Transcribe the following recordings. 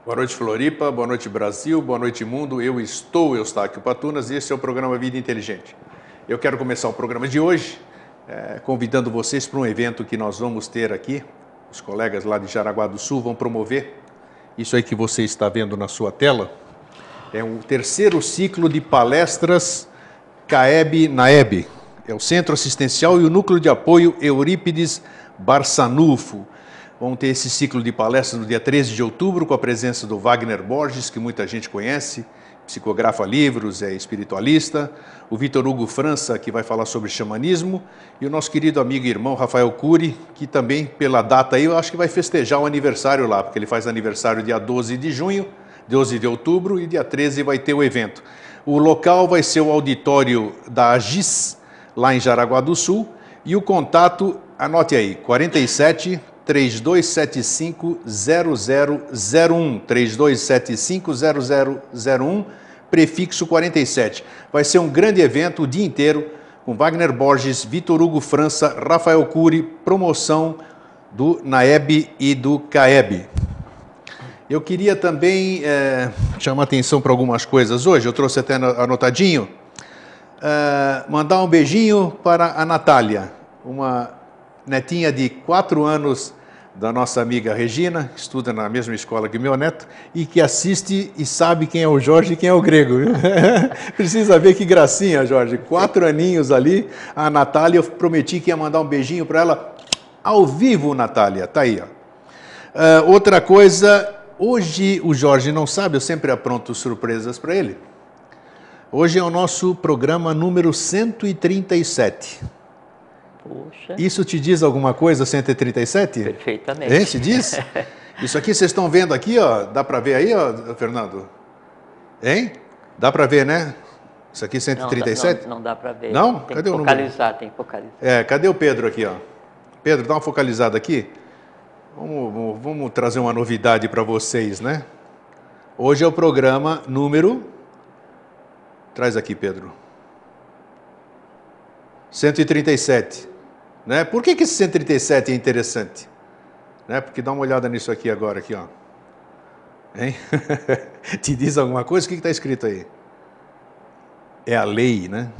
Boa noite, Floripa, boa noite, Brasil, boa noite, mundo. Eu estou Eustáquio Patunas e este é o programa Vida Inteligente. Eu quero começar o programa de hoje convidando vocês para um evento que nós vamos ter aqui. Os colegas lá de Jaraguá do Sul vão promover. Isso aí que você está vendo na sua tela é o terceiro ciclo de palestras CAEB-NAEB. É o Centro Assistencial e o Núcleo de Apoio Eurípides Barçanufo. Vão ter esse ciclo de palestras no dia 13 de outubro, com a presença do Wagner Borges, que muita gente conhece, psicografa livros, é espiritualista, o Vitor Hugo França, que vai falar sobre xamanismo, e o nosso querido amigo e irmão Rafael Cury, que também, pela data aí, eu acho que vai festejar o aniversário lá, porque ele faz aniversário dia 12 de junho, 12 de outubro, e dia 13 vai ter o evento. O local vai ser o auditório da AGIS, lá em Jaraguá do Sul, e o contato, anote aí, 47 3275 0001, 3275 0001, prefixo 47. Vai ser um grande evento o dia inteiro, com Wagner Borges, Vitor Hugo França, Rafael Cury, promoção do NAEB e do CAEB. Eu queria também chamar atenção para algumas coisas hoje, eu trouxe até anotadinho, mandar um beijinho para a Natália, uma netinha de 4 anos da nossa amiga Regina, que estuda na mesma escola que meu neto, e que assiste e sabe quem é o Jorge e quem é o Grego. Precisa ver que gracinha, Jorge. 4 aninhos ali, a Natália, eu prometi que ia mandar um beijinho para ela ao vivo, Natália. Tá aí, ó. Outra coisa, hoje o Jorge não sabe, eu sempre apronto surpresas para ele. Hoje é o nosso programa número 137. Puxa. Isso te diz alguma coisa, 137? Perfeitamente. Hein, se diz? Isso aqui vocês estão vendo aqui, ó, dá para ver aí, ó, Fernando? Hein? Dá para ver, né? Isso aqui 137? Não dá para ver. Não? Tem Cadê que o focalizar, número? tem que focalizar. Cadê o Pedro aqui, ó? Pedro, dá uma focalizada aqui. Vamos trazer uma novidade para vocês, né? Hoje é o programa número... Traz aqui, Pedro. 137. Né? Por que esse 137 é interessante? Né? Porque dá uma olhada nisso aqui agora, aqui, ó. Hein? Te diz alguma coisa? O que está escrito aí? É a lei, né?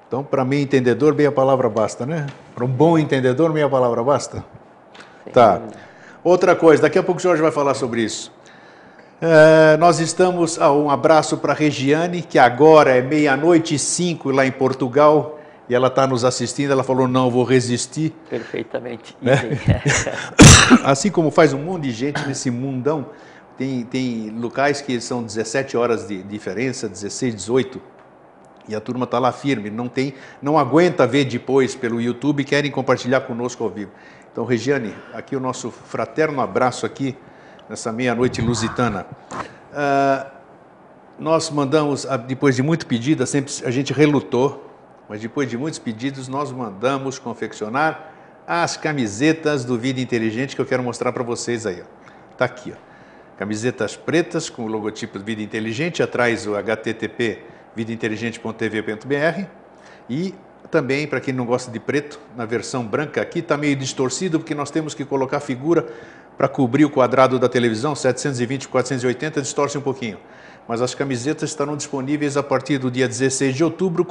Então, para mim, entendedor, meia palavra basta, né? Para um bom entendedor, meia palavra basta? Sim. Tá. Outra coisa, daqui a pouco o Jorge vai falar sobre isso. Nós estamos... um abraço para a Regiane, que agora é 00:05 lá em Portugal, e ela está nos assistindo, ela falou, não, vou resistir. Perfeitamente. Né? Assim como faz um monte de gente nesse mundão, tem locais que são 17 horas de diferença, 16, 18, e a turma está lá firme, não aguenta ver depois pelo YouTube e querem compartilhar conosco ao vivo. Então, Regiane, aqui o nosso fraterno abraço aqui, nessa meia-noite lusitana. Nós mandamos, depois de muito pedido, sempre a gente relutou, mas depois de muitos pedidos, nós mandamos confeccionar as camisetas do Vida Inteligente, que eu quero mostrar para vocês aí. Está aqui, ó. Camisetas pretas com o logotipo do Vida Inteligente, atrás o http vidainteligente.tv.br, e também, para quem não gosta de preto, na versão branca aqui, está meio distorcido, porque nós temos que colocar figura para cobrir o quadrado da televisão, 720 por 480, distorce um pouquinho. Mas as camisetas estarão disponíveis a partir do dia 16 de outubro,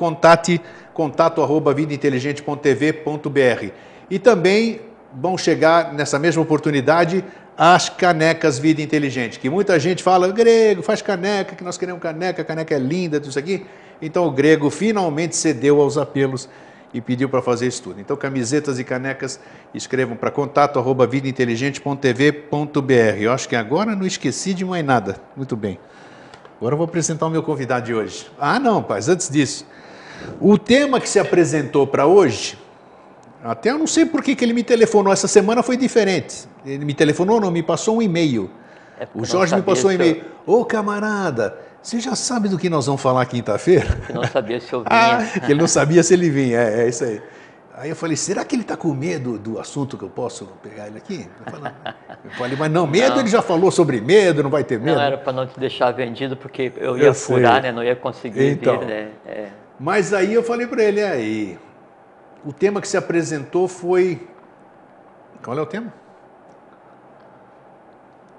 contato@vidainteligente.tv.br. E também vão chegar, nessa mesma oportunidade, as canecas Vida Inteligente, que muita gente fala, Grego, faz caneca, que nós queremos caneca, caneca é linda, tudo isso aqui. Então o Grego finalmente cedeu aos apelos e pediu para fazer isso tudo. Então, camisetas e canecas, escrevam para contato@vidainteligente.tv.br. Eu acho que agora não esqueci de mais nada. Muito bem. Agora eu vou apresentar o meu convidado de hoje. Não, paz, antes disso. O tema que se apresentou para hoje, até eu não sei por que ele me telefonou, essa semana foi diferente. Ele me telefonou, não, me passou um e-mail. O Jorge me passou um e-mail. Ô, camarada, você já sabe do que nós vamos falar quinta-feira? Eu não sabia se eu vinha. Que ele não sabia se ele vinha, é isso aí. Aí eu falei, será que ele está com medo do assunto que eu posso pegar ele aqui? Eu falei, mas não, medo, não. Ele já falou sobre medo, não vai ter medo. Não, era para não te deixar vendido, porque eu ia furar, né? Não ia conseguir vir, né? Mas aí eu falei para ele, aí, o tema que se apresentou foi... Qual é o tema?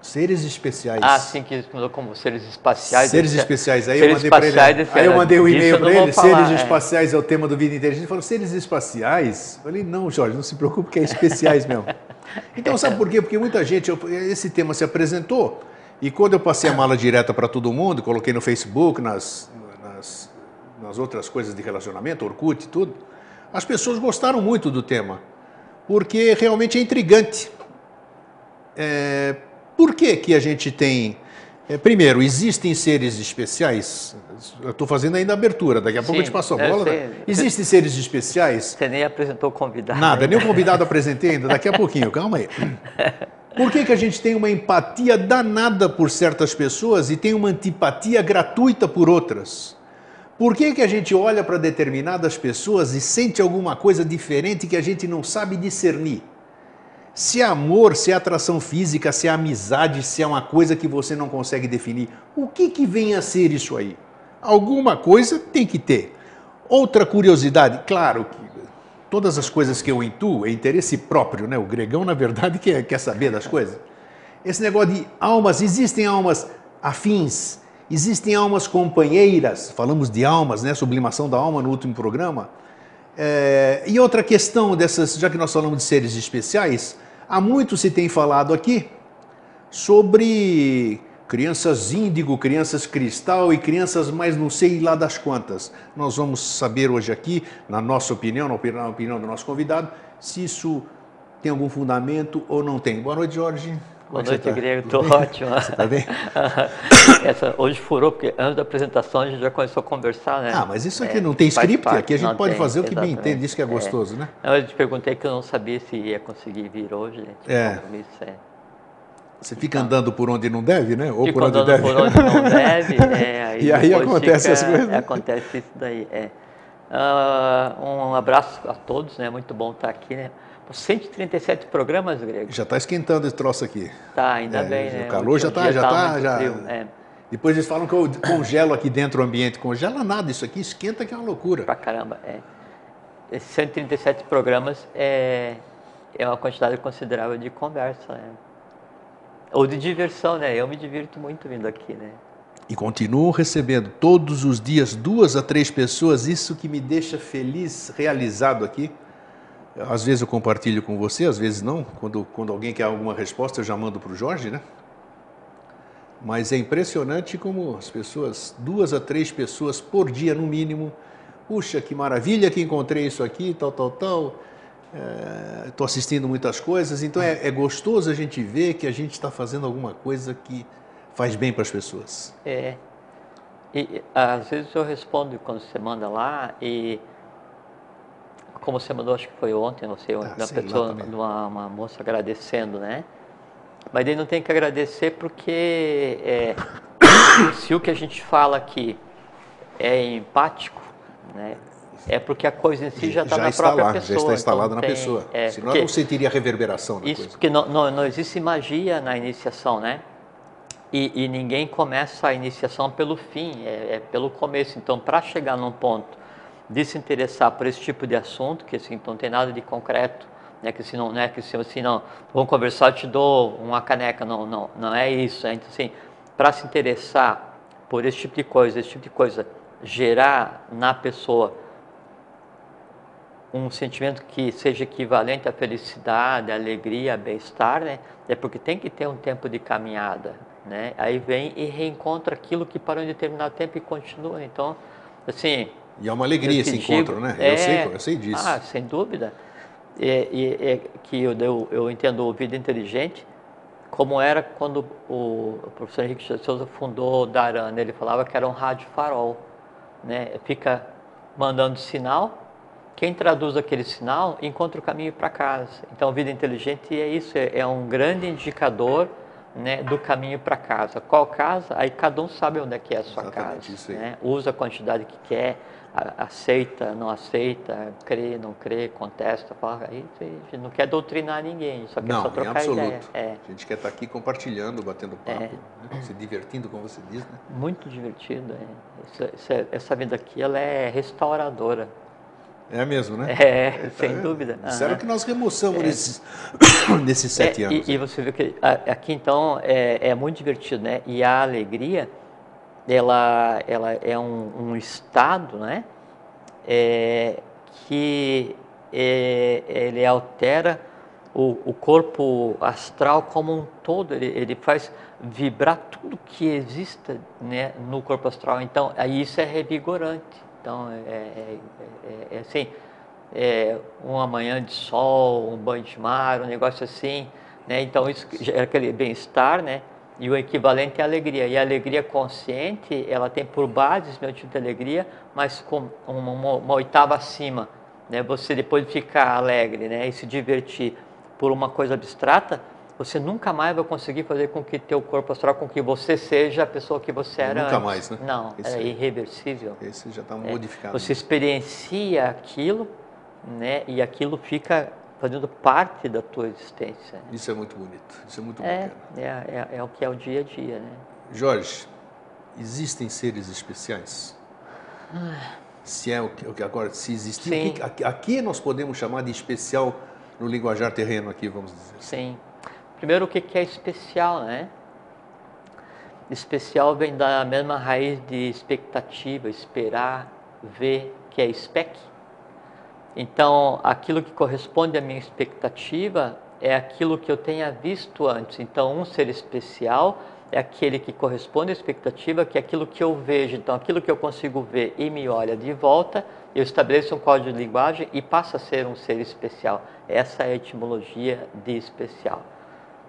Seres especiais. Ah, sim, que mudou como seres espaciais. Seres especiais. Aí seres eu mandei para ele. Aí eu mandei um e-mail para ele. Seres espaciais é o tema do Vida Inteligente. Ele falou, seres espaciais? Eu falei, não, Jorge, não se preocupe que é especiais mesmo. Então, sabe por quê? Porque muita gente, esse tema se apresentou, e quando eu passei a mala direta para todo mundo, coloquei no Facebook, nas outras coisas de relacionamento, Orkut e tudo, as pessoas gostaram muito do tema, porque realmente é intrigante. Por que que a gente tem... primeiro, existem seres especiais? Eu estou fazendo ainda a abertura, daqui a pouco eu te passo a bola. Existem seres especiais? Você nem apresentou o convidado. Nada, nem o convidado apresentei ainda, daqui a pouquinho, calma aí. Por que que a gente tem uma empatia danada por certas pessoas e tem uma antipatia gratuita por outras? Por que que a gente olha para determinadas pessoas e sente alguma coisa diferente que a gente não sabe discernir? Se é amor, se é atração física, se é amizade, se é uma coisa que você não consegue definir, o que que vem a ser isso aí? Alguma coisa tem que ter. Outra curiosidade, claro que todas as coisas que eu intuo é interesse próprio, né? O gregão, na verdade, quer saber das coisas. Esse negócio de almas, existem almas afins, existem almas companheiras, falamos de almas, né? Sublimação da alma no último programa. E outra questão dessas, já que nós falamos de seres especiais, há muito se tem falado aqui sobre crianças índigo, crianças cristal e crianças mais não sei lá das quantas. Nós vamos saber hoje aqui, na nossa opinião, na opinião do nosso convidado, se isso tem algum fundamento ou não tem. Boa noite, Jorge. Boa noite, Grego. Estou ótimo. Você está bem? Hoje furou, porque antes da apresentação a gente já começou a conversar, né? Ah, mas isso aqui não tem script, aqui a gente pode fazer o que bem entende, isso que é gostoso, né? Eu te perguntei que eu não sabia se ia conseguir vir hoje, né? Você fica andando por onde não deve, né? Ou por onde deve. Por onde não deve, e aí acontece as coisas. Acontece isso daí, um abraço a todos, né? Muito bom estar aqui, né? 137 programas, Grego. Já está esquentando esse troço aqui. Tá, ainda bem, né? O calor já está. Depois eles falam que eu congelo aqui dentro o ambiente. Congela nada, isso aqui esquenta que é uma loucura. Pra caramba, Esses 137 programas é uma quantidade considerável de conversa, né? Ou de diversão, né? Eu me divirto muito vindo aqui, né? E continuo recebendo todos os dias 2 a 3 pessoas, isso que me deixa feliz, realizado aqui. Às vezes eu compartilho com você, às vezes não. Quando alguém quer alguma resposta, eu já mando para o Jorge, né? Mas é impressionante como as pessoas, 2 a 3 pessoas por dia no mínimo, puxa, que maravilha que encontrei isso aqui, tal. Estou assistindo muitas coisas, então é gostoso a gente ver que a gente está fazendo alguma coisa que faz bem para as pessoas. E às vezes eu respondo quando você manda lá e... Como você mandou, acho que foi ontem, não sei, uma moça agradecendo, né? Mas ele não tem que agradecer porque se o que a gente fala aqui é empático, né? É porque a coisa em si já está na própria pessoa. Já está instalada na pessoa. Senão eu não sentiria reverberação na coisa. Porque não existe magia na iniciação, né? E ninguém começa a iniciação pelo fim, é pelo começo. Então, para chegar num ponto de se interessar por esse tipo de assunto, que assim, não tem nada de concreto, né, que assim, não é que assim, não, vamos conversar, eu te dou uma caneca, não é isso. Então, assim, para se interessar por esse tipo de coisa, gerar na pessoa um sentimento que seja equivalente à felicidade, à alegria, à bem-estar, né, é porque tem que ter um tempo de caminhada, né, aí vem e reencontra aquilo que parou em determinado tempo e continua. Então, assim... E é uma alegria esse encontro, né? Eu sei disso. Ah, sem dúvida. Que eu entendo o Vida Inteligente como era quando o professor Henrique de Souza fundou o Daran. Ele falava que era um rádio farol, né? Fica mandando sinal, quem traduz aquele sinal encontra o caminho para casa. Então, o Vida Inteligente é isso, é um grande indicador, né, do caminho para casa. Qual casa? Aí cada um sabe onde é que é a sua casa. Isso aí. Né? Usa a quantidade que quer, aceita, não aceita, crê, não crê, contesta, fala. Aí a gente não quer doutrinar ninguém, só quer só trocar ideia. A gente quer estar aqui compartilhando, batendo papo, né? Se divertindo, como você diz, né? Muito divertido. Essa vida aqui, ela é restauradora. É mesmo, né? Sem dúvida. Disseram que nós remoçamos nesses 7 anos. E você vê que aqui, então, é muito divertido, né? E a alegria, ela é um estado, né? Que ele altera o corpo astral como um todo, ele faz vibrar tudo que exista, né, no corpo astral. Então, aí isso é revigorante. Então, assim, uma manhã de sol, um banho de mar, um negócio assim, né? Então, isso é aquele bem-estar, né? E o equivalente é a alegria. E a alegria consciente, ela tem por base esse meu tipo de alegria, mas com uma oitava acima, né? Você depois de ficar alegre, né, e se divertir por uma coisa abstrata, você nunca mais vai conseguir fazer com que teu corpo astral, com que você seja a pessoa que você era nunca antes. Mais, né? Não, é irreversível. Esse já está modificado. Você experiencia aquilo, né, e aquilo fica fazendo parte da tua existência. Né? Isso é muito bonito, isso é muito bacana. É o que é o dia a dia, né? Jorge, existem seres especiais? Se é o que agora, se existir, aqui nós podemos chamar de especial no linguajar terreno aqui, vamos dizer. Sim. Primeiro, o que é especial, né? Especial vem da mesma raiz de expectativa, esperar, ver, que é spec. Então, aquilo que corresponde à minha expectativa é aquilo que eu tenha visto antes. Então, um ser especial é aquele que corresponde à expectativa, que é aquilo que eu vejo. Então, aquilo que eu consigo ver e me olha de volta, eu estabeleço um código de linguagem e passa a ser um ser especial. Essa é a etimologia de especial.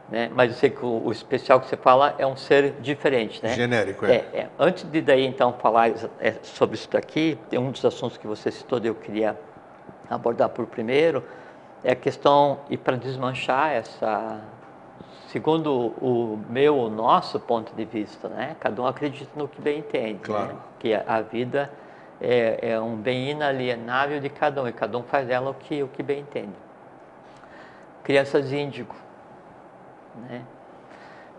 Né? Mas eu sei que o especial que você fala é um ser diferente, né? Genérico, Antes de daí, então, falar sobre isso daqui, tem um dos assuntos que você citou, eu queria abordar por primeiro, é a questão, e para desmanchar essa, segundo o nosso ponto de vista, né? Cada um acredita no que bem entende, claro. Né? Que a vida é um bem inalienável de cada um, e cada um faz dela o que bem entende. Crianças índigo. Né?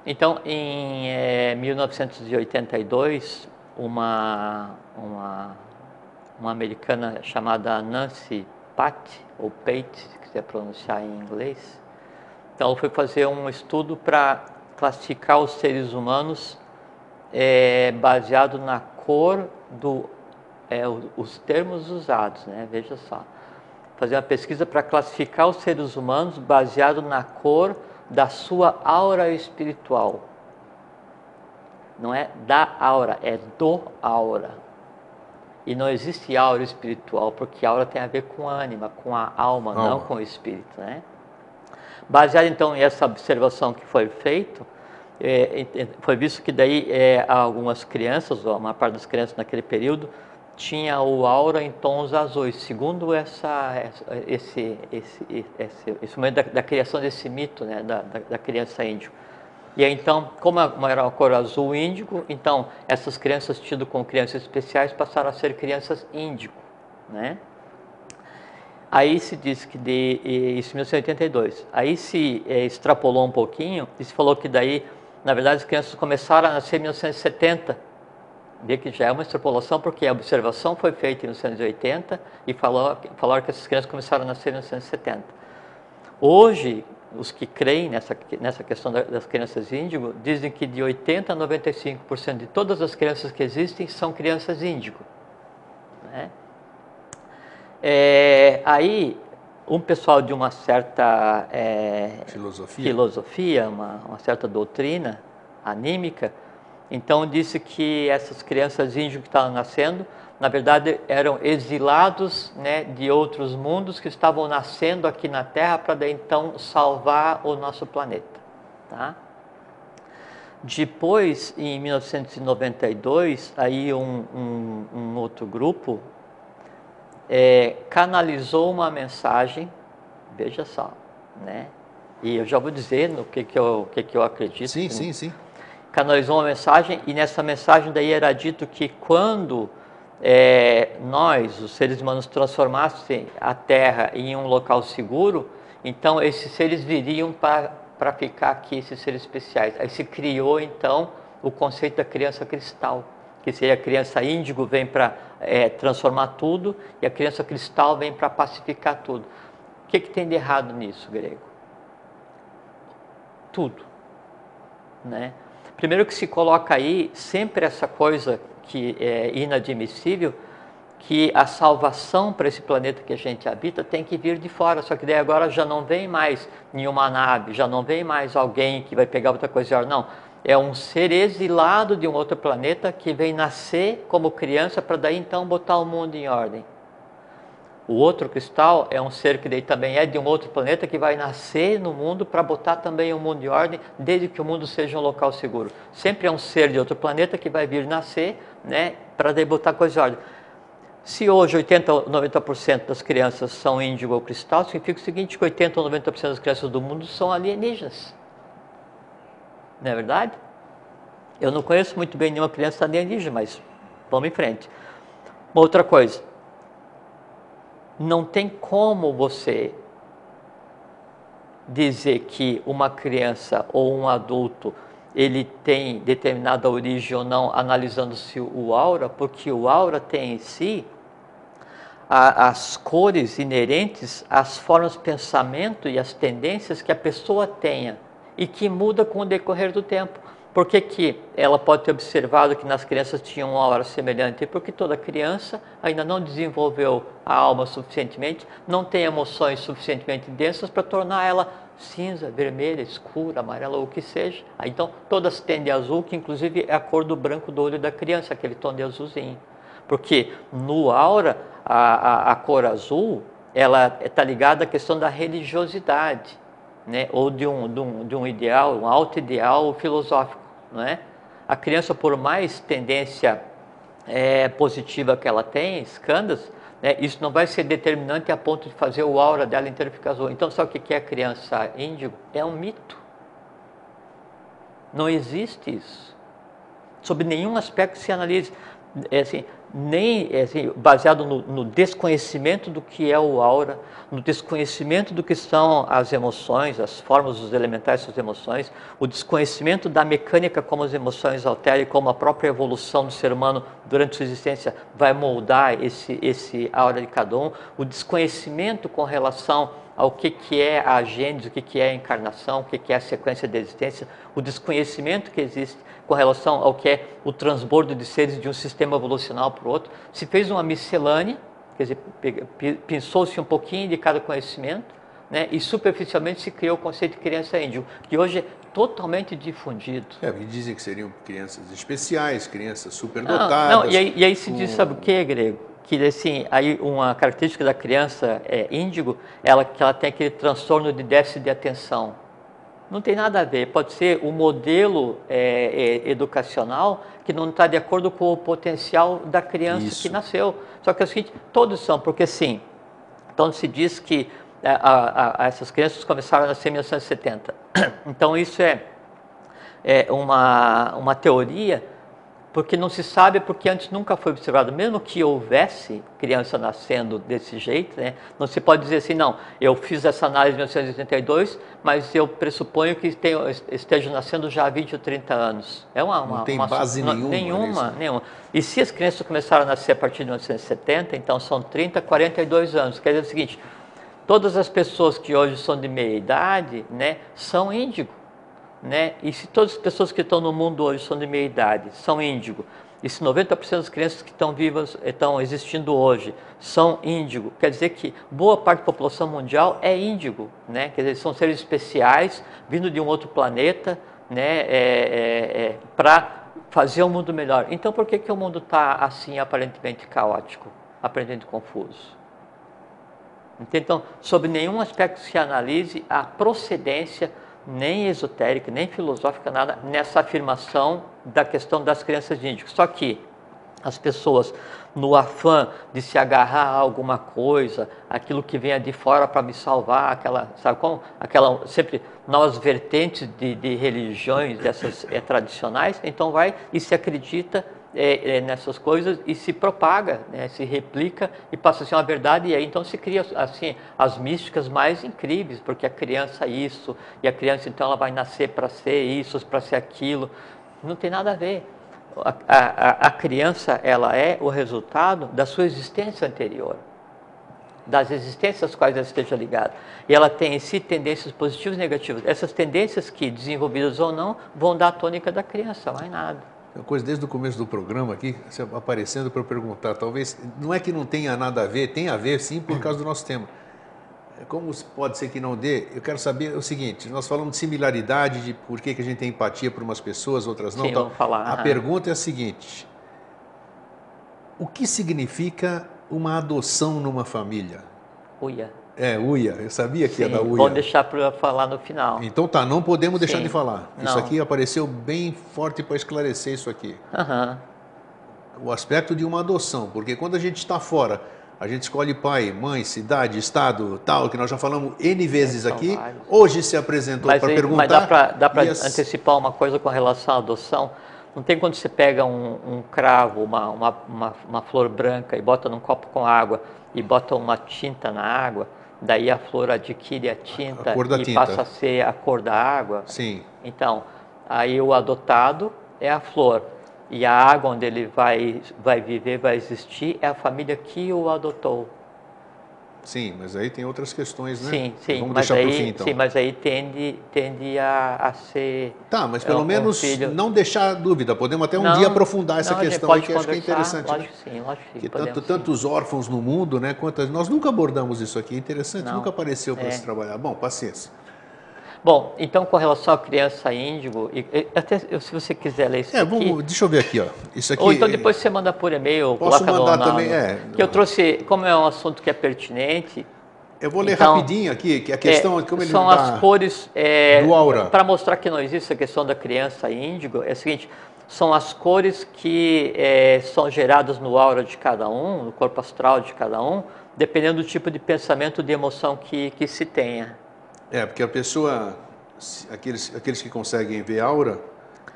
Então, em 1982, uma americana chamada Nancy Pate, ou Pate, se quiser pronunciar em inglês, então ela foi fazer um estudo para classificar os seres humanos baseado na cor os termos usados, né? Veja só, fazer uma pesquisa para classificar os seres humanos baseado na cor da sua aura espiritual. Não é da aura, é do aura. E não existe aura espiritual, porque aura tem a ver com a ânima, com a alma, não com o espírito, né? Baseado então nessa observação que foi feita, foi visto que daí algumas crianças, ou a maior parte das crianças naquele período, tinha o aura em tons azuis, segundo esse momento da criação desse mito, né, da criança índigo. E aí, então, como era uma cor azul índigo, então essas crianças tidas como crianças especiais passaram a ser crianças índigo, né? Aí se diz que isso em 1982, aí se extrapolou um pouquinho e se falou que daí, na verdade, as crianças começaram a nascer em 1970, vê que já é uma extrapolação, porque a observação foi feita em 1980 e falaram que essas crianças começaram a nascer em 1970. Hoje, os que creem nessa questão das crianças índigo, dizem que de 80% a 95% de todas as crianças que existem são crianças índigo. Né? Aí, um pessoal de uma certa filosofia uma certa doutrina anímica, então disse que essas crianças índigo que estavam nascendo, na verdade eram exilados, né, de outros mundos que estavam nascendo aqui na Terra para daí então salvar o nosso planeta. Tá? Depois, em 1992, aí um outro grupo canalizou uma mensagem, veja só, né? E eu já vou dizer no que eu acredito. Sim. Canalizou uma mensagem, e nessa mensagem daí era dito que quando nós, os seres humanos, transformassem a Terra em um local seguro, então esses seres viriam para ficar aqui, esses seres especiais. Aí se criou então o conceito da criança cristal, que seria a criança índigo vem para transformar tudo e a criança cristal vem para pacificar tudo. O que tem de errado nisso, grego? Tudo, né? Primeiro que se coloca aí sempre essa coisa que é inadmissível, que a salvação para esse planeta que a gente habita tem que vir de fora, só que daí agora já não vem mais nenhuma nave, já não vem mais alguém que vai pegar outra coisa, não. É um ser exilado de um outro planeta que vem nascer como criança para daí então botar o mundo em ordem. O outro cristal é um ser que daí também é de um outro planeta que vai nascer no mundo para botar também o mundo em ordem, desde que o mundo seja um local seguro. Sempre é um ser de outro planeta que vai vir nascer, né, para daí botar coisa em ordem. Se hoje 80 ou 90% das crianças são índigo ou cristal, significa o seguinte, que 80 ou 90% das crianças do mundo são alienígenas. Não é verdade? Eu não conheço muito bem nenhuma criança alienígena, mas vamos em frente. Uma outra coisa. Não tem como você dizer que uma criança ou um adulto ele tem determinada origem ou não, analisando-se o aura, porque o aura tem em si as cores inerentes às formas de pensamento e às tendências que a pessoa tenha e que muda com o decorrer do tempo. Por que ela pode ter observado que nas crianças tinha uma aura semelhante? Porque toda criança ainda não desenvolveu a alma suficientemente, não tem emoções suficientemente densas para tornar ela cinza, vermelha, escura, amarela ou o que seja. Então todas tendem a azul, que inclusive é a cor do branco do olho da criança, aquele tom de azulzinho. Porque no aura, a cor azul, ela está ligada à questão da religiosidade, né? Ou de um ideal, um alto ideal filosófico, não é? A criança, por mais tendência positiva que ela tem, escandas, né? Isso não vai ser determinante a ponto de fazer o aura dela inteira ficar azul. Então, sabe o que é a criança índigo? É um mito. Não existe isso. Sob nenhum aspecto se analise. Baseado no desconhecimento do que é o aura, no desconhecimento do que são as emoções, as formas dos elementais das emoções, o desconhecimento da mecânica como as emoções alteram e como a própria evolução do ser humano durante sua existência vai moldar esse aura de cada um, o desconhecimento com relação ao que é a gênese, o que é a encarnação, o que é a sequência de existência, o desconhecimento que existe com relação ao que é o transbordo de seres de um sistema evolucional para o outro. Se fez uma miscelânea, quer dizer, pensou-se um pouquinho de cada conhecimento, né, e superficialmente se criou o conceito de criança índigo, que hoje é totalmente difundido. E dizem que seriam crianças especiais, crianças superdotadas. E aí se diz, sabe o que, grego? Que assim, aí uma característica da criança índigo, que ela tem aquele transtorno de déficit de atenção. Não tem nada a ver, pode ser o modelo educacional que não está de acordo com o potencial da criança que nasceu. Só que é o seguinte, todos são, porque sim, então se diz que essas crianças começaram a nascer em 1970. Então isso é uma teoria, porque não se sabe, porque antes nunca foi observado. Mesmo que houvesse criança nascendo desse jeito, né, não se pode dizer assim, não, eu fiz essa análise em 1982, mas eu pressuponho que esteja nascendo já há 20 ou 30 anos. Não tem base nenhuma. Nenhuma. E se as crianças começaram a nascer a partir de 1970, então são 30, 42 anos. Quer dizer o seguinte, todas as pessoas que hoje são de meia idade, né, são índigo. Né? E se todas as pessoas que estão no mundo hoje são de meia idade, são índigo, e se 90% das crianças que estão vivas, estão existindo hoje, são índigo, quer dizer que boa parte da população mundial é índigo, né? Quer dizer, são seres especiais, vindo de um outro planeta, né? Para fazer um mundo melhor. Então, por que o mundo está assim, aparentemente caótico, aparentemente confuso? Então, sob nenhum aspecto se analise a procedência nem esotérica, nem filosófica, nada, nessa afirmação da questão das crianças índigas. Só que as pessoas, no afã de se agarrar a alguma coisa, aquilo que venha de fora para me salvar, aquela sempre novas vertentes de religiões, dessas tradicionais, então vai e se acredita nessas coisas e se propaga, né, se replica e passa a ser uma verdade, e aí então se cria assim as místicas mais incríveis, porque a criança e a criança então ela vai nascer para ser isso, para ser aquilo. Não tem nada a ver. A criança, ela é o resultado da sua existência anterior, das existências às quais ela esteja ligada. E ela tem em si tendências positivas e negativas. Essas tendências que, desenvolvidas ou não, vão dar a tônica da criança, mais nada. Uma coisa desde o começo do programa aqui, aparecendo para eu perguntar, talvez, não é que não tenha nada a ver, tem a ver sim por causa do nosso tema. Como pode ser que não dê, eu quero saber o seguinte, nós falamos de similaridade, de por que a gente tem empatia por umas pessoas, outras não. Sim, vamos falar. A pergunta é a seguinte, o que significa uma adoção numa família? Uia. Uia, eu sabia que ia dar uia. Vamos deixar para falar no final. Então tá, não podemos deixar de falar. Não. Isso aqui apareceu bem forte para esclarecer isso aqui. O aspecto de uma adoção, porque quando a gente está fora, a gente escolhe pai, mãe, cidade, estado, tal, que nós já falamos N vezes aqui. Vários. Hoje se apresentou para perguntar. Mas dá para antecipar uma coisa com relação à adoção? Não tem quando você pega um cravo, uma flor branca e bota num copo com água e bota uma tinta na água, daí a flor adquire a tinta e tinta passa a ser a cor da água? Sim. Então, aí o adotado é a flor. E a água onde ele vai viver, vai existir, é a família que o adotou. Sim, mas aí tem outras questões, né? Sim. Vamos mas deixar aí, para o fim, então. Sim, mas aí tende a ser... Tá, mas pelo menos filho... não deixar dúvida. Podemos até um dia aprofundar essa questão aí, que acho que é interessante. Lógico que sim, lógico que sim. Porque tantos órfãos no mundo, né? Nós nunca abordamos isso aqui. É interessante, nunca apareceu para se trabalhar. Bom, paciência. Bom, então com relação à criança índigo, até se você quiser ler isso aqui... Deixa eu ver aqui, ó. Isso aqui, ou então depois você manda por e-mail, posso mandar também, que eu trouxe, como é um assunto que é pertinente... Eu vou ler rapidinho aqui, que a questão... como ele são as cores... do aura. Para mostrar que não existe a questão da criança índigo, é o seguinte, são as cores que são geradas no aura de cada um, no corpo astral de cada um, dependendo do tipo de pensamento, de emoção que se tenha. Porque a pessoa, aqueles que conseguem ver aura,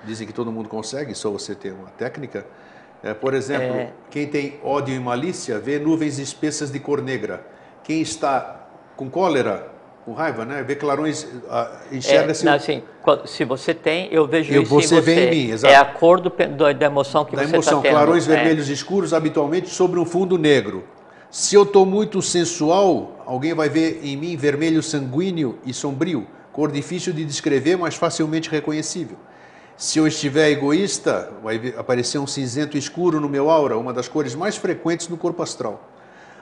dizem que todo mundo consegue, só você ter uma técnica. Por exemplo, quem tem ódio e malícia vê nuvens espessas de cor negra. Quem está com cólera, com raiva, né, vê clarões, enxerga-se... assim, se você tem, eu vejo isso em você. Você vê em mim, exato. É a cor da emoção que você está tendo. Clarões vermelhos escuros, habitualmente sobre um fundo negro. Se eu estou muito sensual, alguém vai ver em mim vermelho sanguíneo e sombrio, cor difícil de descrever, mas facilmente reconhecível. Se eu estiver egoísta, vai aparecer um cinzento escuro no meu aura, uma das cores mais frequentes no corpo astral.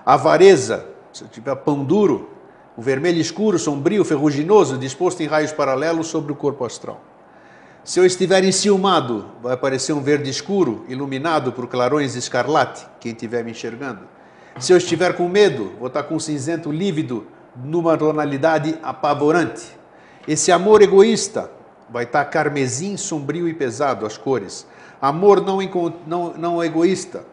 Avareza, se eu tiver pão duro, o vermelho escuro, sombrio, ferruginoso, disposto em raios paralelos sobre o corpo astral. Se eu estiver enciumado, vai aparecer um verde escuro, iluminado por clarões escarlate, quem estiver me enxergando. Se eu estiver com medo, vou estar com um cinzento lívido, numa tonalidade apavorante. Esse amor egoísta vai estar carmesim, sombrio e pesado, as cores. Amor não egoísta,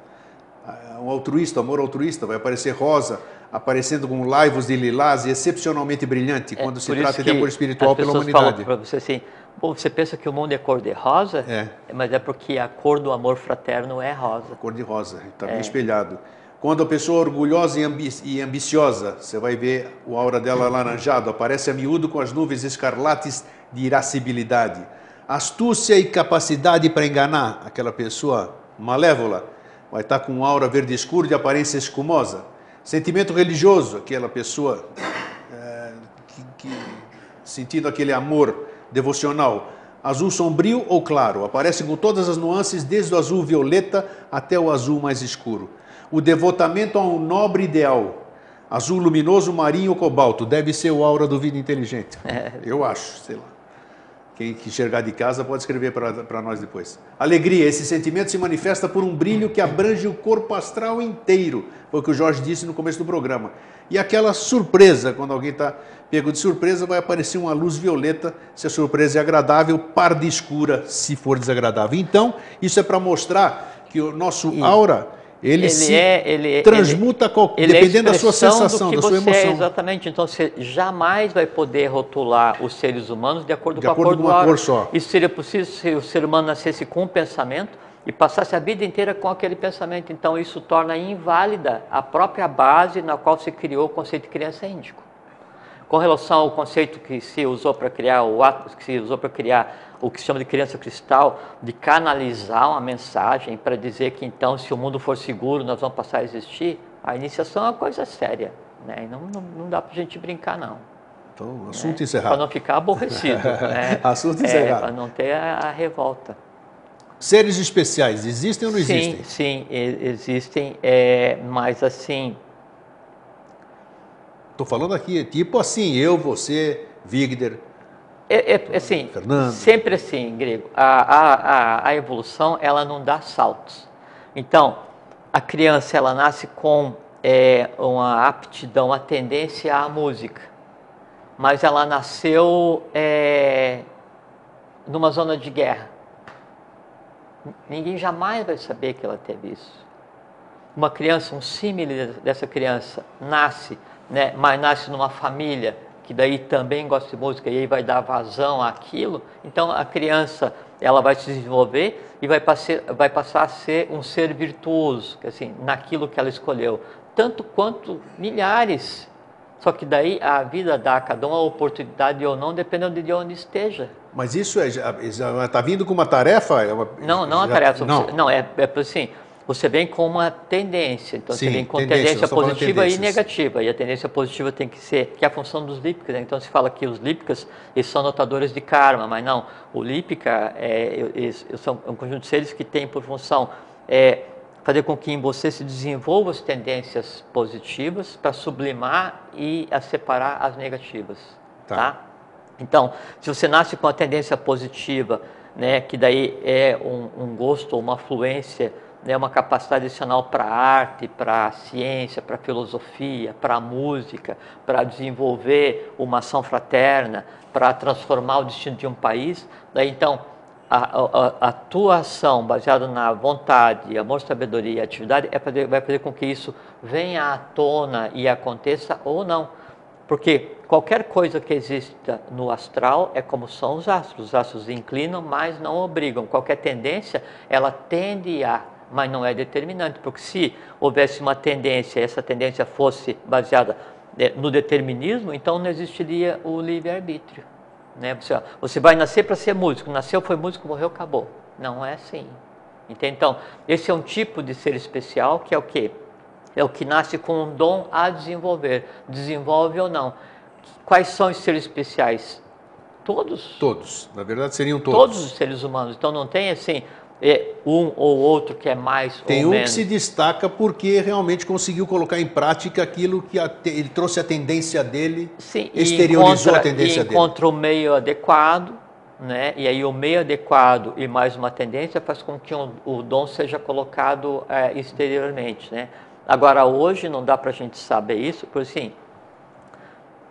amor altruísta, vai aparecer rosa, aparecendo com laivos de lilás e excepcionalmente brilhante, quando se trata de amor espiritual pela humanidade. Para você assim, você pensa que o mundo é cor de rosa? Mas é porque a cor do amor fraterno é rosa. A cor de rosa, está bem espelhado. Quando a pessoa é orgulhosa e ambiciosa, você vai ver o aura dela alaranjado, aparece a miúdo com as nuvens escarlates de irascibilidade. Astúcia e capacidade para enganar, aquela pessoa malévola, vai estar com um aura verde escuro de aparência escumosa. Sentimento religioso, aquela pessoa sentindo aquele amor devocional. Azul sombrio ou claro, aparece com todas as nuances, desde o azul violeta até o azul mais escuro. O devotamento a um nobre ideal, azul luminoso, marinho ou cobalto, deve ser o aura do vida inteligente. Eu acho, sei lá. Quem enxergar de casa pode escrever para nós depois. Alegria, esse sentimento se manifesta por um brilho que abrange o corpo astral inteiro, foi o que o Jorge disse no começo do programa. E aquela surpresa, quando alguém está pego de surpresa, vai aparecer uma luz violeta, se a surpresa é agradável, parda escura, se for desagradável. Então, isso é para mostrar que o nosso aura... Ele transmuta dependendo da sua sensação, da sua emoção. Exatamente, então você jamais vai poder rotular os seres humanos de acordo com a cor do aura. Isso seria possível se o ser humano nascesse com um pensamento e passasse a vida inteira com aquele pensamento. Então isso torna inválida a própria base na qual se criou o conceito de criança índico. Com relação ao conceito que se usou para criar o ato, que se usou para criar o que se chama de criança cristal, de canalizar uma mensagem para dizer que então, se o mundo for seguro, nós vamos passar a existir, a iniciação é uma coisa séria, né? E não dá para a gente brincar, não. Então, assunto encerrado. Para não ficar aborrecido, né? Assunto encerrado. Para não ter a revolta. Seres especiais, existem ou não existem? Sim, existem, mas assim... Estou falando aqui, tipo assim, eu, você, Wigner, assim, Fernando. sempre assim, Grego. A evolução, ela não dá saltos. Então, a criança, ela nasce com uma aptidão, uma tendência à música. Mas ela nasceu numa zona de guerra. Ninguém jamais vai saber que ela teve isso. Uma criança, um símile dessa criança, nasce, né, mas nasce numa família que daí também gosta de música e aí vai dar vazão àquilo. Então a criança, ela vai se desenvolver e vai passar a ser um ser virtuoso, assim, naquilo que ela escolheu. Tanto quanto milhares. Só que daí a vida dá a cada um a oportunidade ou não, dependendo de onde esteja. Mas isso está vindo com uma tarefa? Não uma tarefa. Não, é assim, você vem com uma tendência. Então, sim, você vem com tendência positiva e negativa. E a tendência positiva tem que ser, que é a função dos lípicas. Né? Então, se fala que os lípicas, eles são notadores de karma, mas não. O lípica são um conjunto de seres que tem por função fazer com que em você se desenvolvam as tendências positivas para sublimar e a separar as negativas. Tá? Então, se você nasce com a tendência positiva, né, que daí é um gosto, uma fluência, né, uma capacidade adicional para a arte, para a ciência, para a filosofia, para a música, para desenvolver uma ação fraterna, para transformar o destino de um país, daí então a tua ação baseada na vontade, amor, sabedoria e atividade vai fazer com que isso venha à tona e aconteça ou não. Porque qualquer coisa que exista no astral é como são os astros inclinam, mas não obrigam. Qualquer tendência, ela tende a, mas não é determinante, porque se houvesse uma tendência, e essa tendência fosse baseada no determinismo, então não existiria o livre-arbítrio. Né? Você vai nascer para ser músico, nasceu, foi músico, morreu, acabou. Não é assim. Entende? Então, esse é um tipo de ser especial que é o quê? É o que nasce com um dom a desenvolver. Desenvolve ou não. Quais são os seres especiais? Todos. Todos. Na verdade, seriam todos. Todos os seres humanos. Então, não tem assim, um ou outro que é mais ou menos. Tem um que se destaca porque realmente conseguiu colocar em prática aquilo que ele trouxe a tendência dele, sim, exteriorizou a tendência dele. Encontra o meio adequado, né? E aí o meio adequado e mais uma tendência faz com que o dom seja colocado exteriormente, né? Agora, hoje não dá para a gente saber isso, porque assim,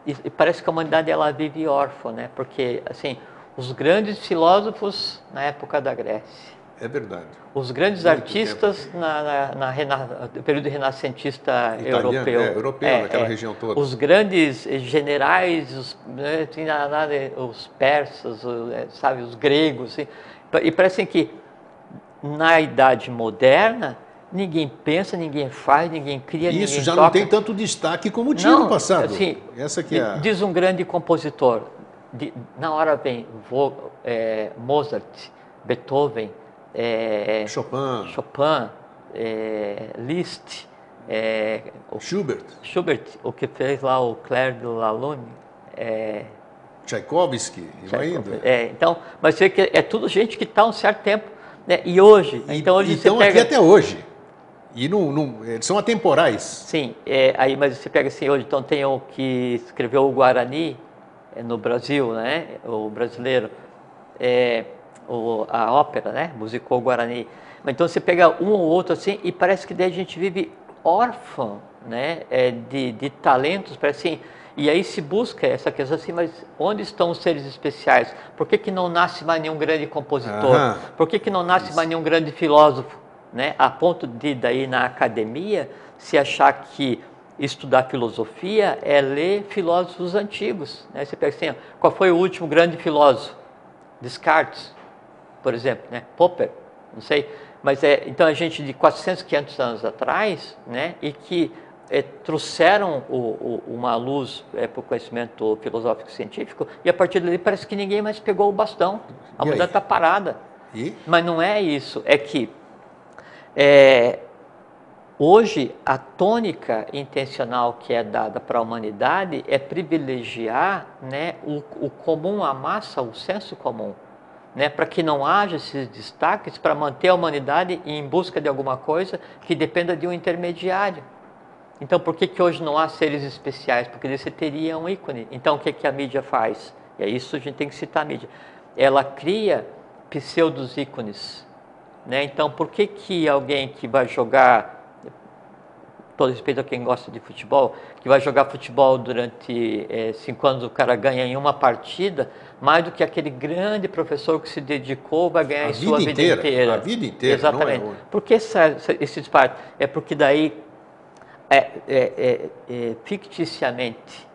e parece que a humanidade ela vive órfã, né? Porque assim, os grandes filósofos na época da Grécia, é verdade. os grandes artistas no período renascentista europeu, naquela região toda. Os grandes generais, os persas, sabe, os gregos, assim, e parece que na Idade Moderna ninguém pensa, ninguém faz, ninguém cria, ninguém toca. Isso já não tem tanto destaque como tinha no passado. Assim, essa que é... Diz um grande compositor, na hora vem Mozart, Beethoven, Chopin, Liszt, Schubert, o que fez lá o Clair de la Lune, Tchaikovsky, ainda. Então, mas você vê que é tudo gente que está há um certo tempo, né? E hoje, hoje você pega... aqui até hoje. E eles são atemporais. Sim, aí, mas você pega assim hoje, então tem o que escreveu o Guarani no Brasil, né? O brasileiro, a ópera, né? Musicou o Guarani. Mas então você pega um ou outro assim e parece que daí a gente vive órfão, né? De talentos, parece assim. E aí se busca essa questão assim, mas onde estão os seres especiais? Por que não nasce mais nenhum grande compositor? Por que não nasce mais nenhum grande filósofo? Né? A ponto de daí na academia se achar que estudar filosofia é ler filósofos antigos, né? Você pega assim, qual foi o último grande filósofo? Descartes, por exemplo, né? Popper, não sei, mas então a gente de 400, 500 anos atrás, né? E que trouxeram uma luz para o conhecimento filosófico científico, e a partir dali parece que ninguém mais pegou o bastão. A humanidade está parada. Mas não é isso, é que hoje a tônica intencional que é dada para a humanidade é privilegiar, né, o comum, a massa, o senso comum, né, para que não haja esses destaques, para manter a humanidade em busca de alguma coisa que dependa de um intermediário. Então, por que hoje não há seres especiais? Porque você teria um ícone. Então, o que a mídia faz? E é isso, a gente tem que citar a mídia. Ela cria pseudos ícones, né? Então, por que alguém que vai jogar, todo respeito a quem gosta de futebol, que vai jogar futebol durante 5 anos, o cara ganha em uma partida, mais do que aquele grande professor que se dedicou, vai ganhar em sua vida inteira. A vida inteira. Exatamente. Não é... Por que esse disparo? É porque daí, ficticiamente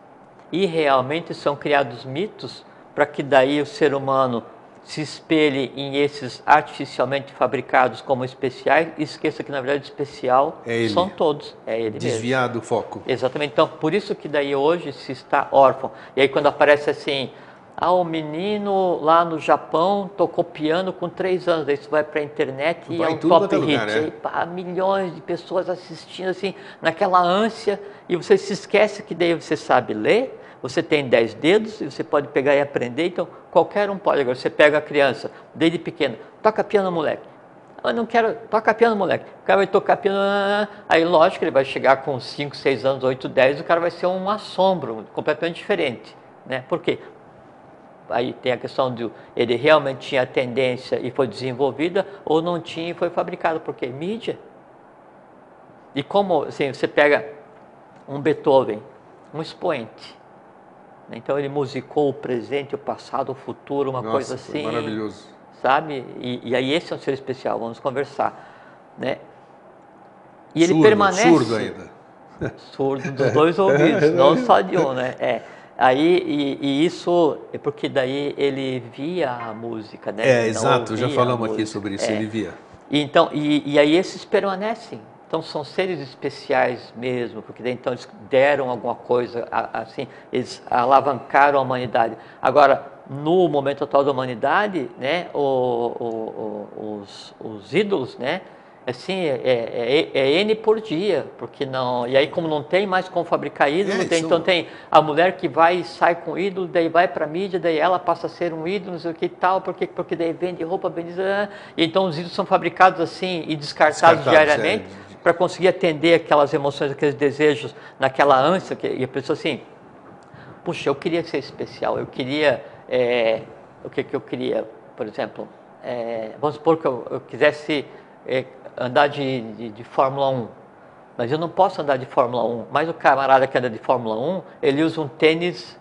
e realmente são criados mitos para que daí o ser humano se espelhe em esses artificialmente fabricados como especiais e esqueça que, na verdade, especial são todos. É ele mesmo. Desviar do foco. Exatamente. Então, por isso que daí hoje se está órfão. E aí quando aparece assim, o menino lá no Japão tocou piano com 3 anos, daí isso vai para a internet e é um top hit. Aí, milhões de pessoas assistindo assim, naquela ânsia, e você se esquece que daí você sabe ler, você tem 10 dedos e você pode pegar e aprender, então qualquer um pode. Agora você pega a criança, desde pequeno, toca piano, moleque. Eu não quero, toca piano, moleque. O cara vai tocar piano, aí lógico, ele vai chegar com 5, 6 anos, 8, 10, o cara vai ser um assombro, completamente diferente, né? Por quê? Aí tem a questão de ele realmente tinha tendência e foi desenvolvida, ou não tinha e foi fabricado. Por quê? Mídia. E como assim, você pega um Beethoven, um expoente, então ele musicou o presente, o passado, o futuro, uma coisa assim. Maravilhoso. Sabe? E aí esse é um ser especial, vamos conversar, né? E ele permanece... Surdo ainda. Surdo dos 2 ouvidos, não só de um, né? Aí, e isso é porque daí ele via a música, né? Exato, já falamos aqui sobre isso, ele via. Então, e aí esses permanecem. Então são seres especiais mesmo, porque daí, então eles deram alguma coisa, assim, eles alavancaram a humanidade. Agora, no momento atual da humanidade, né, os ídolos, né, assim, N por dia, porque não, e aí como não tem mais como fabricar ídolo, então tem a mulher que vai e sai com ídolo, daí vai para a mídia, daí ela passa a ser um ídolo, não sei o que e tal, porque daí vende roupa, vende, e então os ídolos são fabricados assim e descartados diariamente, para conseguir atender aquelas emoções, aqueles desejos, naquela ânsia, e a pessoa assim, puxa, eu queria ser especial, eu queria, o que eu queria, por exemplo, vamos supor que eu quisesse andar de Fórmula 1, mas eu não posso andar de Fórmula 1, mas o camarada que anda de Fórmula 1, ele usa um tênis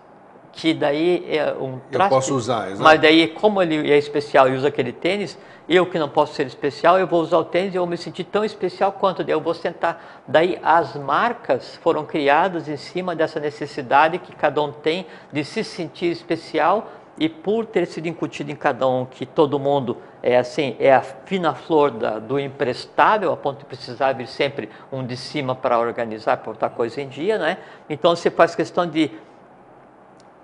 que daí é um traste, eu posso usar, exato. Mas daí como ele é especial e usa aquele tênis, eu que não posso ser especial, eu vou usar o tênis e eu vou me sentir tão especial quanto, daí eu vou sentar. Daí as marcas foram criadas em cima dessa necessidade que cada um tem de se sentir especial, e por ter sido incutido em cada um que todo mundo é assim, é a fina flor do imprestável, a ponto de precisar vir sempre um de cima para organizar, para botar coisa em dia, né? Então você faz questão de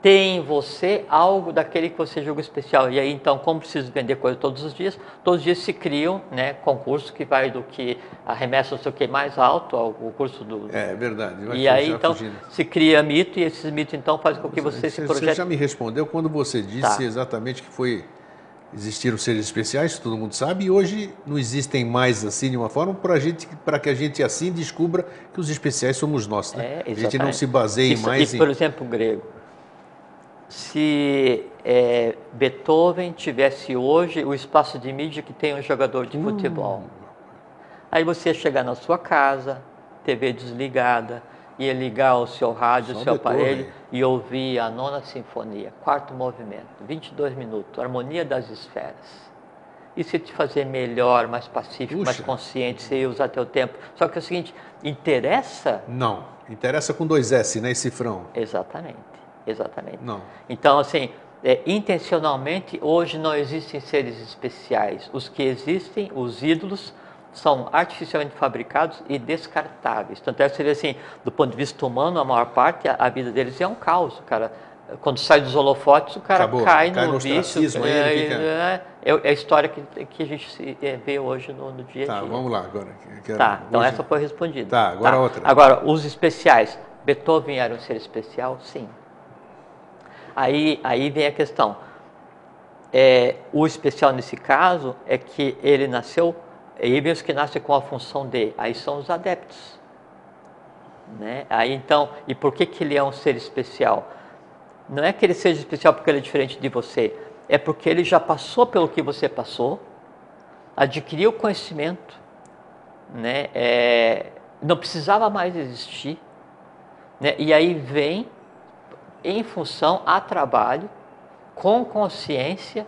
ter em você algo daquele que você julga especial. E aí, então, como preciso vender coisa todos os dias se criam, né, concursos que vai do que a remessa não sei o que mais alto, ao curso do... É verdade. E aí, então, se cria mito, e esses mitos, então, fazem com que você se projete. Você já me respondeu quando você disse exatamente que existiram seres especiais, todo mundo sabe, e hoje não existem mais assim de uma forma para que a gente assim descubra que os especiais somos nós, né? A gente não se baseia mais em... Por exemplo, o grego. Se Beethoven tivesse hoje o espaço de mídia que tem um jogador de futebol, aí você ia chegar na sua casa, TV desligada, ia ligar o seu rádio, o seu aparelho e ouvir a 9ª Sinfonia, 4º movimento, 22 minutos, harmonia das esferas. Isso ia te fazer melhor, mais pacífico, mais consciente, você ia usar teu tempo. Só que é o seguinte, interessa? Não, interessa com 2 S, né, esse cifrão. Exatamente. Exatamente. Não. Então, assim, intencionalmente, hoje não existem seres especiais. Os que existem, os ídolos, são artificialmente fabricados e descartáveis. Tanto é que você vê assim, do ponto de vista humano, a maior parte, a vida deles é um caos. O cara, quando sai dos holofotes, o cara cai no vício. É a história que a gente vê hoje no dia a dia. Tá, vamos lá agora. Então hoje... essa foi respondida. Tá, agora outra. Agora, os especiais. Beethoven era um ser especial? Sim. Aí vem a questão. O especial nesse caso é que ele nasceu, e mesmo que nasce com a função de, aí são os adeptos. Né? Aí então, e por que ele é um ser especial? Não é que ele seja especial porque ele é diferente de você, é porque ele já passou pelo que você passou, adquiriu conhecimento, né? Não precisava mais existir, né? E aí vem em função a trabalho, com consciência,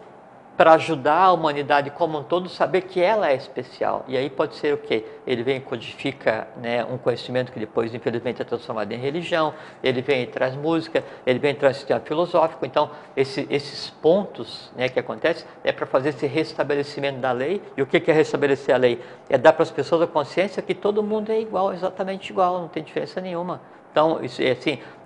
para ajudar a humanidade como um todo a saber que ela é especial. E aí pode ser o quê? Ele vem e codifica, né, um conhecimento que depois, infelizmente, é transformado em religião, ele vem e traz música, ele vem e traz sistema filosófico. Então, esses pontos, né, que acontecem é para fazer esse restabelecimento da lei. E o que é restabelecer a lei? É dar para as pessoas a consciência que todo mundo é igual, exatamente igual, não tem diferença nenhuma. Então, isso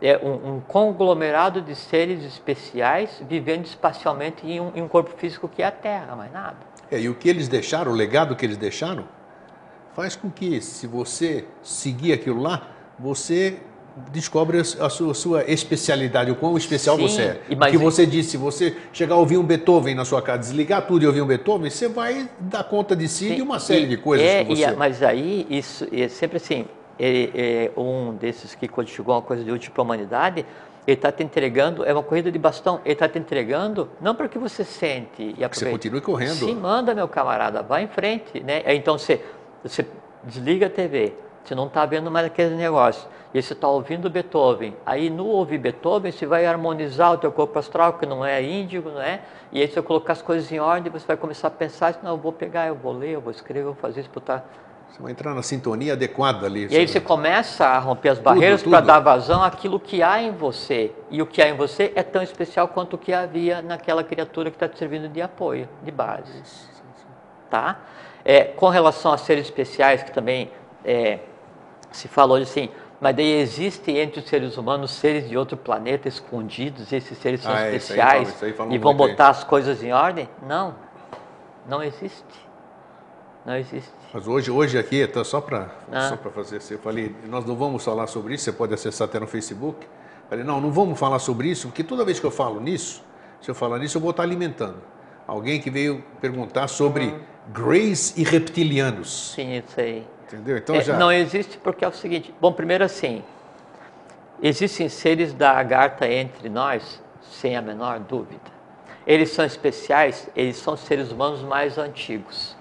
é um conglomerado de seres especiais vivendo espacialmente em um corpo físico que é a Terra, mais nada. E o que eles deixaram, o legado que eles deixaram, faz com que, se você seguir aquilo lá, você descobre a sua especialidade, o quão especial você é. Porque você disse, se você chegar a ouvir um Beethoven na sua casa, desligar tudo e ouvir um Beethoven, você vai dar conta de si de uma série de coisas que você... Mas aí, isso é sempre assim... um desses que chegou a uma coisa de útil para a humanidade, ele está te entregando, é uma corrida de bastão, ele está te entregando, não para que você sente e aproveite. Você continue correndo. Se manda, meu camarada, vai em frente, né? Então você desliga a TV, você não está vendo mais aquele negócio, e você está ouvindo Beethoven, aí no ouvir Beethoven você vai harmonizar o teu corpo astral, que não é índigo, não é? E aí você vai colocar as coisas em ordem, você vai começar a pensar, não, eu vou pegar, eu vou ler, eu vou escrever, eu vou fazer isso, botar... Você vai entrar na sintonia adequada ali. E aí você começa a romper as barreiras para dar vazão àquilo que há em você. E o que há em você é tão especial quanto o que havia naquela criatura que está te servindo de apoio, de base. Tá? Com relação a seres especiais, que também se falou assim, mas daí existe entre os seres humanos seres de outro planeta escondidos, e esses seres são especiais isso aí e vão botar as coisas em ordem? Não, não existe. Não existe. Mas hoje aqui, tá só para fazer assim, eu falei, nós não vamos falar sobre isso, você pode acessar até no Facebook. Eu falei, não vamos falar sobre isso, porque toda vez que eu falo nisso, se eu falar nisso, eu vou estar alimentando. Alguém que veio perguntar sobre Greys e reptilianos. Sim, isso aí. Entendeu? Então já... Não existe porque é o seguinte, bom, primeiro assim, existem seres da Agartha entre nós, sem a menor dúvida. Eles são especiais, eles são seres humanos mais antigos.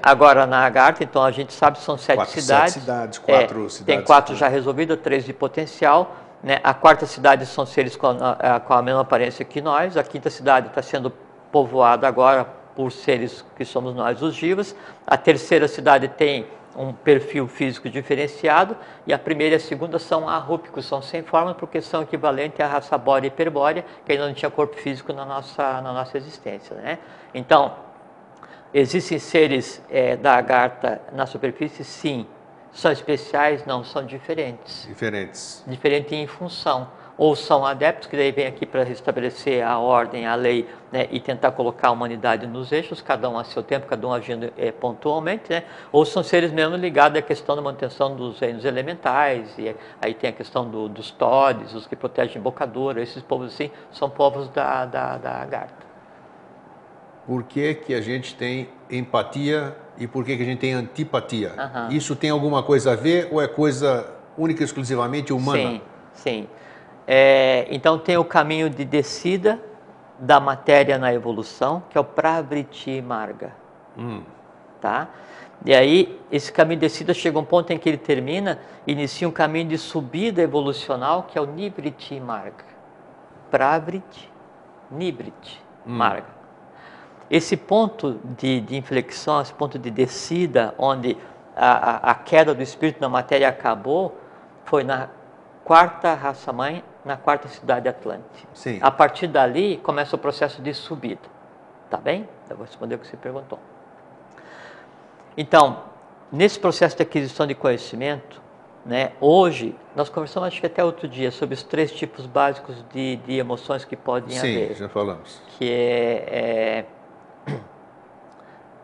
Agora na Agartha, então a gente sabe que são 7 cidades. 7 cidades, 4 cidades. Tem 4 já resolvidas, 3 de potencial. Né? A 4ª cidade são seres com a mesma aparência que nós. A 5ª cidade está sendo povoada agora por seres que somos nós, os Jivas. A 3ª cidade tem um perfil físico diferenciado. E a 1ª e a 2ª são arrúpicos, são sem forma, porque são equivalentes à raça bórea e hiperbórea, que ainda não tinha corpo físico na nossa existência. Né? Então, existem seres da Agartha na superfície? Sim. São especiais? Não, são diferentes. Diferentes em função. Ou são adeptos, que daí vem aqui para restabelecer a ordem, a lei, né, e tentar colocar a humanidade nos eixos, cada um a seu tempo, cada um agindo pontualmente, né? Ou são seres mesmo ligados à questão da manutenção dos reinos elementais, e aí tem a questão dos Todes, os que protegem embocadura, esses povos assim, são povos da Agartha. Por que a gente tem empatia e por que a gente tem antipatia? Isso tem alguma coisa a ver ou é coisa única e exclusivamente humana? Sim. Então tem o caminho de descida da matéria na evolução, que é o Pravriti Marga. Tá? E aí esse caminho de descida chega a um ponto em que ele termina, inicia um caminho de subida evolucional, que é o Nivriti Marga. Pravriti, Nivriti Marga. Esse ponto de inflexão, esse ponto de descida, onde a queda do espírito na matéria acabou, foi na 4ª raça-mãe, na 4ª cidade Atlante. Sim. A partir dali, começa o processo de subida. Tá bem? Eu vou responder o que você perguntou. Então, nesse processo de aquisição de conhecimento, né, hoje, nós conversamos acho que até outro dia sobre os 3 tipos básicos de emoções que podem haver. Sim, já falamos. Que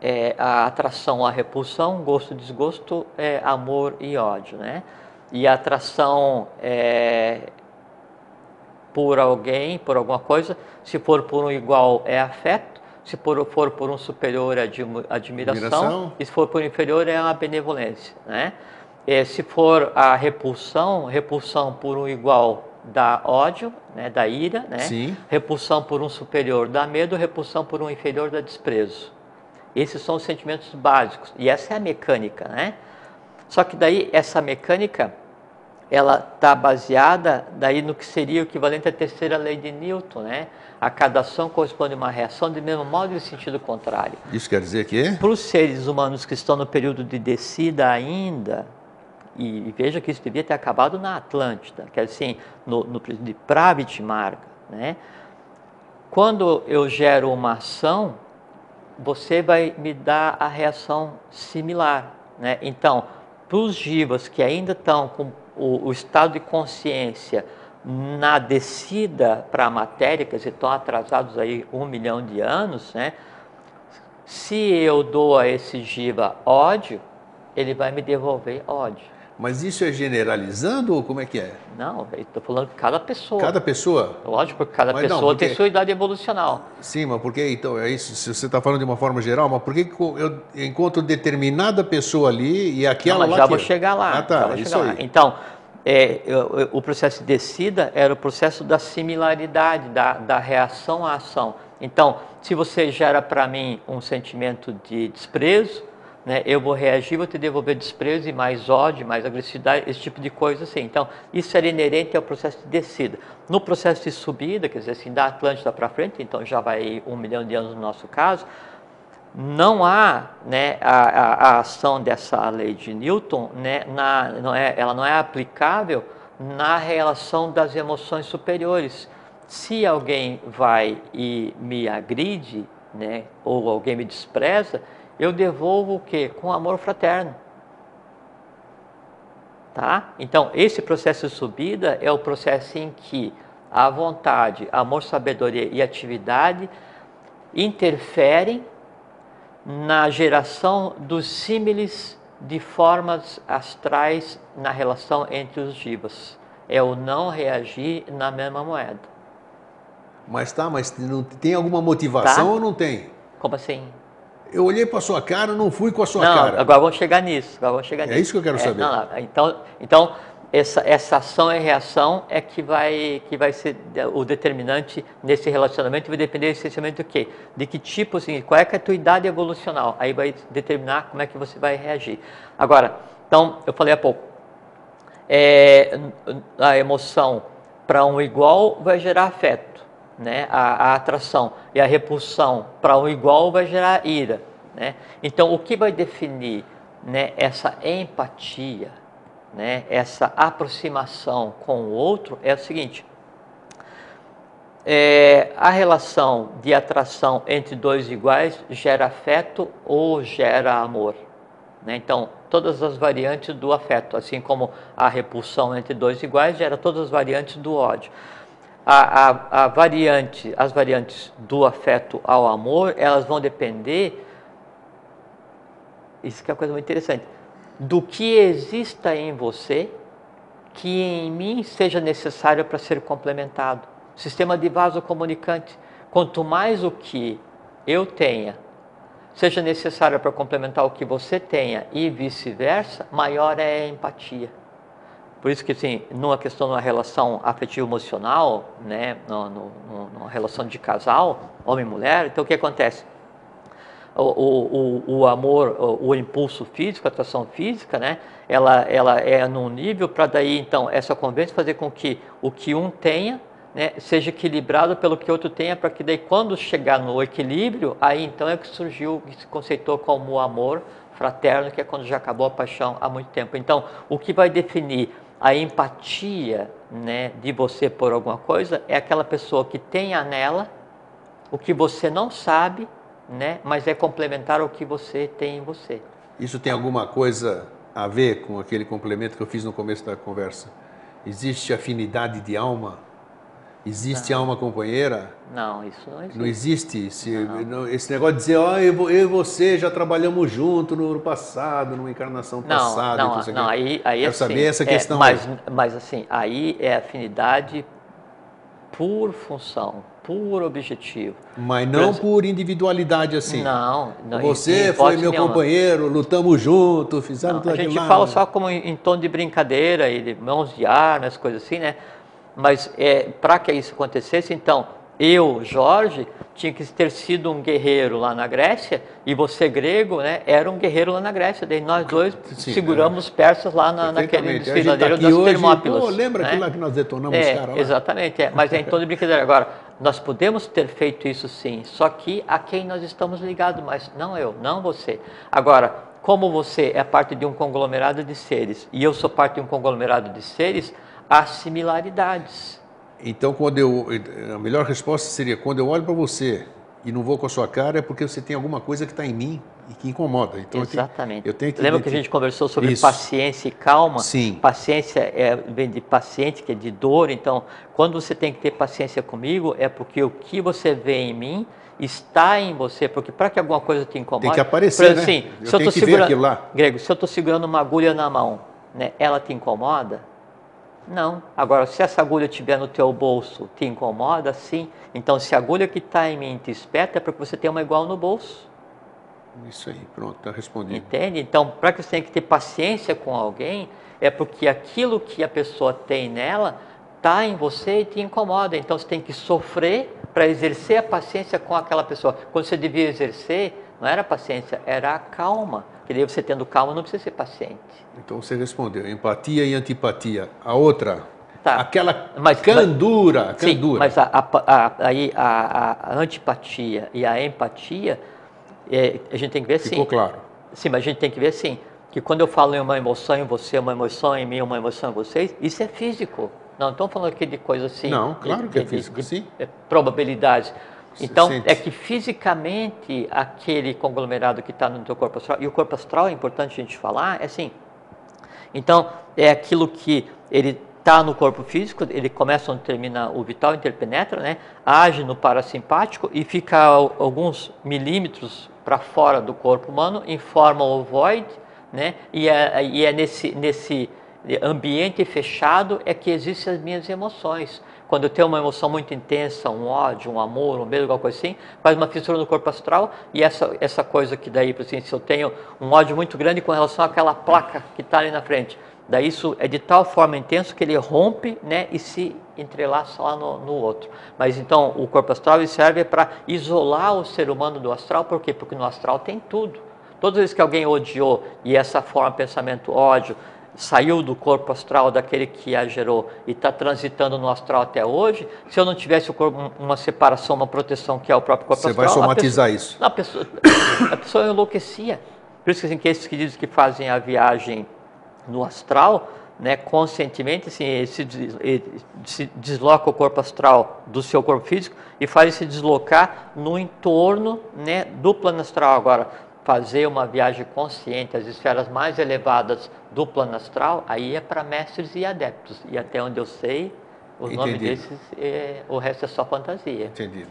é a atração, a repulsão, gosto, desgosto, amor e ódio, né? E a atração por alguém, por alguma coisa, se for por um igual é afeto, se for por um superior é admiração, e se for por um inferior é uma benevolência, né? Se for a repulsão por um igual dá ódio, né, dá ira, né? Sim. Repulsão por um superior dá medo, repulsão por um inferior dá desprezo. Esses são os sentimentos básicos, e essa é a mecânica, né? Só que daí essa mecânica, ela está baseada daí no que seria o equivalente à terceira lei de Newton, né? A cada ação corresponde a uma reação de mesmo modo e de sentido contrário. Isso quer dizer que? Para os seres humanos que estão no período de descida ainda, e veja que isso devia ter acabado na Atlântida, que é assim, no período de Pravit-Marga, né? Quando eu gero uma ação, você vai me dar a reação similar, né? Então, para os jivas que ainda estão com o estado de consciência na descida para a matéria, quer dizer, estão atrasados aí 1 milhão de anos, né? Se eu dou a esse jiva ódio, ele vai me devolver ódio. Mas isso é generalizando ou como é que é? Não, eu estou falando de cada pessoa. Cada pessoa? Lógico, porque cada pessoa tem sua idade evolucional. Sim, mas por que então? É isso, se você está falando de uma forma geral, mas por que eu encontro determinada pessoa ali e aquela lá? Já vou chegar lá. Ah, tá, isso aí. Então, o processo de descida era o processo da similaridade, da reação à ação. Então, se você gera para mim um sentimento de desprezo, né, eu vou reagir, vou te devolver desprezo e mais ódio, mais agressividade, esse tipo de coisa assim. Então, isso era inerente ao processo de descida. No processo de subida, quer dizer assim, da Atlântida para frente, então já vai 1 milhão de anos no nosso caso, não há, né, a ação dessa lei de Newton, né, ela não é aplicável na relação das emoções superiores. Se alguém vai e me agride, né, ou alguém me despreza, eu devolvo o quê? Com amor fraterno. Tá? Então, esse processo de subida é o processo em que a vontade, amor, sabedoria e atividade interferem na geração dos símiles de formas astrais na relação entre os jivas. É o não reagir na mesma moeda. Mas não tem alguma motivação ou não tem? Como assim? Eu olhei para a sua cara, não fui com a sua cara. Agora vamos chegar nisso. É isso que eu quero saber. Então essa ação e reação é que vai ser o determinante nesse relacionamento, vai depender essencialmente do quê? De que tipo, assim, qual é que é a tua idade evolucional, aí vai determinar como é que você vai reagir. Agora, então, eu falei há pouco, a emoção para um igual vai gerar afeto, né? A atração, e a repulsão para um igual vai gerar ira, né? Então, o que vai definir, né, essa empatia, né, essa aproximação com o outro é o seguinte: a relação de atração entre dois iguais gera afeto ou gera amor, né? Então, todas as variantes do afeto, assim como a repulsão entre dois iguais gera todas as variantes do ódio. As variantes do afeto ao amor, elas vão depender, isso que é uma coisa muito interessante, do que exista em você que em mim seja necessário para ser complementado. Sistema de vaso comunicante. Quanto mais o que eu tenha seja necessário para complementar o que você tenha e vice-versa, maior é a empatia. Por isso que, assim, numa questão de uma relação afetivo-emocional, né, numa relação de casal, homem e mulher, então o que acontece? O amor, o impulso físico, a atração física, né, ela é num nível para daí, então, essa convivência fazer com que o que um tenha, né, seja equilibrado pelo que o outro tenha, para que daí, quando chegar no equilíbrio, aí então é que surgiu, que se conceitou como o amor fraterno, que é quando já acabou a paixão há muito tempo. Então, o que vai definir a empatia, né, de você por alguma coisa é aquela pessoa que tenha nela o que você não sabe, né, mas é complementar ao que você tem em você. Isso tem alguma coisa a ver com aquele complemento que eu fiz no começo da conversa? Existe afinidade de alma? Existe alma companheira? Não, isso não existe. Não existe esse negócio de dizer, eu e você já trabalhamos junto no passado, numa encarnação passada. Não, aí quero assim, saber essa questão. Mas assim, aí é afinidade por função, por objetivo. Mas não por individualidade assim. Não. Você foi meu companheiro, lutamos juntos, fizemos tudo aquilo. A gente fala só como em tom de brincadeira, e de mãos de armas, coisas assim, né? Mas para que isso acontecesse, então, eu, Jorge, tinha que ter sido um guerreiro lá na Grécia, e você, grego, né, era um guerreiro lá na Grécia. Daí nós dois seguramos os persas lá naquele desfiladeiro das Termópilas. Lembra aquilo lá que nós detonamos os caras lá? Exatamente, mas é em tom de brincadeira. Agora, nós podemos ter feito isso sim, só que a quem nós estamos ligados, mas não eu, não você. Agora, como você é parte de um conglomerado de seres, e eu sou parte de um conglomerado de seres, há similaridades. Então, a melhor resposta seria, quando eu olho para você e não vou com a sua cara, é porque você tem alguma coisa que está em mim e que incomoda. Então, exatamente. Eu tenho que Lembra que a gente conversou sobre paciência e calma? Sim. Paciência vem de paciente, que é de dor. Então, quando você tem que ter paciência comigo, é porque o que você vê em mim está em você. Porque para que alguma coisa te incomode... Tem que aparecer, né? Assim, eu tenho que ver aquilo lá. Grego, se eu estou segurando uma agulha na mão, né, ela te incomoda? Não. Agora, se essa agulha estiver no teu bolso, te incomoda? Sim. Então, se a agulha que está em mim te espeta, é porque você tem uma igual no bolso. Isso aí, pronto, está respondido. Entende? Então, para que você tenha que ter paciência com alguém, é porque aquilo que a pessoa tem nela está em você e te incomoda. Então, você tem que sofrer para exercer a paciência com aquela pessoa. Quando você devia exercer, não era paciência, era a calma. Que daí você tendo calma não precisa ser paciente. Então você respondeu, empatia e antipatia. A outra, aquela candura. Sim, mas aí a antipatia e a empatia, a gente tem que ver assim. Ficou claro. Sim, mas a gente tem que ver assim, que quando eu falo em uma emoção em você, uma emoção em mim, uma emoção em vocês, isso é físico. Não estamos falando aqui de coisa assim. Não, claro que é físico, sim. Probabilidades. Então, é que fisicamente aquele conglomerado que está no teu corpo astral, e o corpo astral é importante a gente falar, é assim. Então, é aquilo que ele está no corpo físico, ele começa onde termina o vital, interpenetra, né? Age no parasimpático e fica alguns milímetros para fora do corpo humano, em forma ovoide, né? E é nesse ambiente fechado é que existem as minhas emoções. Quando eu tenho uma emoção muito intensa, um ódio, um amor, um medo, alguma coisa assim, faz uma fissura no corpo astral, e essa coisa que daí, assim, se eu tenho um ódio muito grande com relação àquela placa que está ali na frente, daí isso é de tal forma intenso que ele rompe, né, e se entrelaça lá no outro. Mas então o corpo astral ele serve para isolar o ser humano do astral, por quê? Porque no astral tem tudo. Todas as vezes que alguém odiou, e essa forma de pensamento, ódio, saiu do corpo astral daquele que a gerou e está transitando no astral até hoje, se eu não tivesse o corpo, uma separação, uma proteção que é o próprio corpo astral... Você vai somatizar isso. A pessoa enlouquecia. Por isso que, assim, que esses que dizem que fazem a viagem no astral, né, conscientemente, assim, se desloca o corpo astral do seu corpo físico e faz se deslocar no entorno, né, do plano astral. Agora, fazer uma viagem consciente às esferas mais elevadas do plano astral, aí é para mestres e adeptos. E até onde eu sei, o nome desses, o resto é só fantasia. Entendido.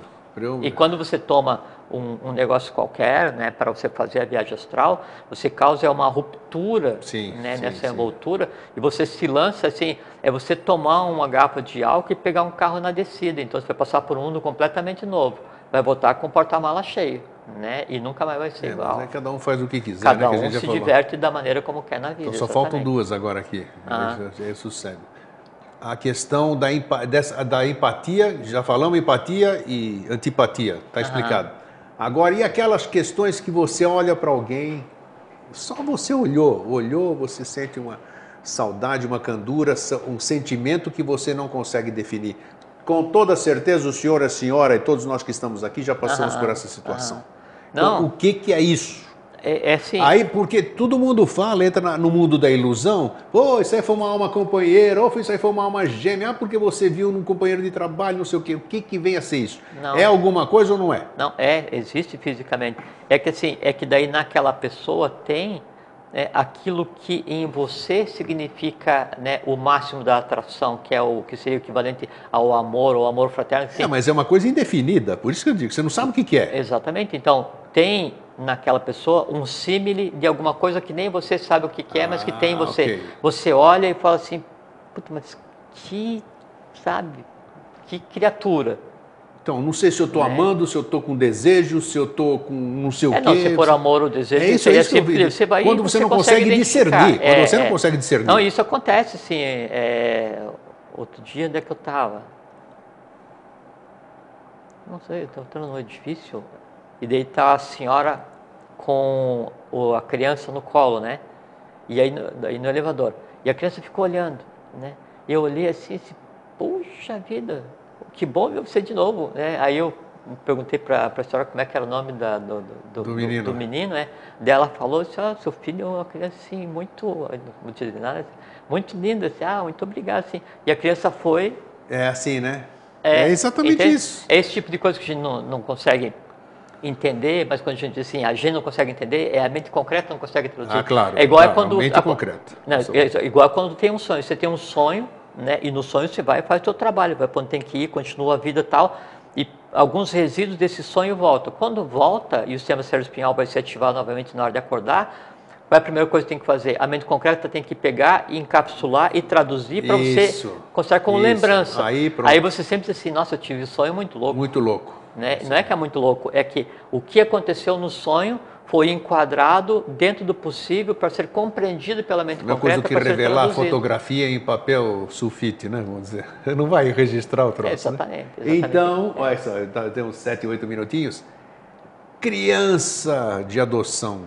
E quando você toma um negócio qualquer, né, para você fazer a viagem astral, você causa uma ruptura, né, nessa envoltura, e você se lança assim, é você tomar uma garrafa de álcool e pegar um carro na descida. Então você vai passar por um mundo completamente novo. Vai voltar com o porta-mala cheio, né? E nunca mais vai ser igual. Mas cada um faz o que quiser, cada né? um se diverte da maneira como quer na vida. Então só faltam duas agora aqui. Isso segue. A questão da empatia, já falamos empatia e antipatia, está explicado. Agora, e aquelas questões que você olha para alguém, só você olhou, você sente uma saudade, uma candura, um sentimento que você não consegue definir. Com toda certeza, o senhor, a senhora e todos nós que estamos aqui já passamos por essa situação. Não. Então, o que é isso? É sim. Aí, porque todo mundo fala, entra no mundo da ilusão, isso aí foi uma alma companheira, isso aí foi uma alma gêmea, porque você viu num companheiro de trabalho, não sei o quê. O que vem a ser isso? Não. É alguma coisa ou não é? Não, existe fisicamente. É que assim, é que daí naquela pessoa tem aquilo que em você significa, né, o máximo da atração, que é o que seria o equivalente ao amor ou amor fraterno. Assim. Mas é uma coisa indefinida, por isso que eu digo, você não sabe o que é. Exatamente. Então, tem naquela pessoa um símile de alguma coisa que nem você sabe o que é, mas que tem em você. Okay. Você olha e fala assim, puta, mas que, sabe, que criatura. Então, não sei se eu estou amando, se eu estou com desejo, se eu estou com não sei o quê. Não, se for amor ou desejo, isso que eu vi. você vai, quando você não consegue discernir. Quando você não consegue discernir. Não, isso acontece, assim. Outro dia, onde é que eu estava? Não sei, eu estava entrando no edifício, e daí está a senhora com a criança no colo, né? E aí no elevador. E a criança ficou olhando, né? E eu olhei assim, puxa vida, que bom ver você de novo, né? Aí eu perguntei para a senhora como é que era o nome do menino, né? Daí ela falou assim, seu filho é uma criança assim, muito linda, assim, muito obrigado, assim. E a criança foi... É assim, né? É exatamente isso. É esse tipo de coisa que a gente não consegue entender, mas quando a gente diz assim, a gente não consegue entender, a mente concreta não consegue traduzir. Claro. É igual claro, quando... a mente concreta. Não, é igual quando tem um sonho. Você tem um sonho, né? E no sonho você vai e faz o seu trabalho, vai para onde tem que ir, continua a vida e tal, e alguns resíduos desse sonho voltam. Quando volta e o sistema cérebro-espinhal vai se ativar novamente na hora de acordar, qual é a primeira coisa que tem que fazer? A mente concreta tem que pegar e encapsular e traduzir para você considerar como lembrança. Aí você sempre diz assim, nossa, eu tive um sonho muito louco. Muito louco. Né? Não é que é muito louco, é que o que aconteceu no sonho foi enquadrado dentro do possível para ser compreendido pela mente concreta. Uma coisa que revelar a fotografia em papel sulfite, né? Vamos dizer. Não vai registrar o troço. Exatamente. Então, olha só, temos 7, 8 minutinhos. Criança de adoção.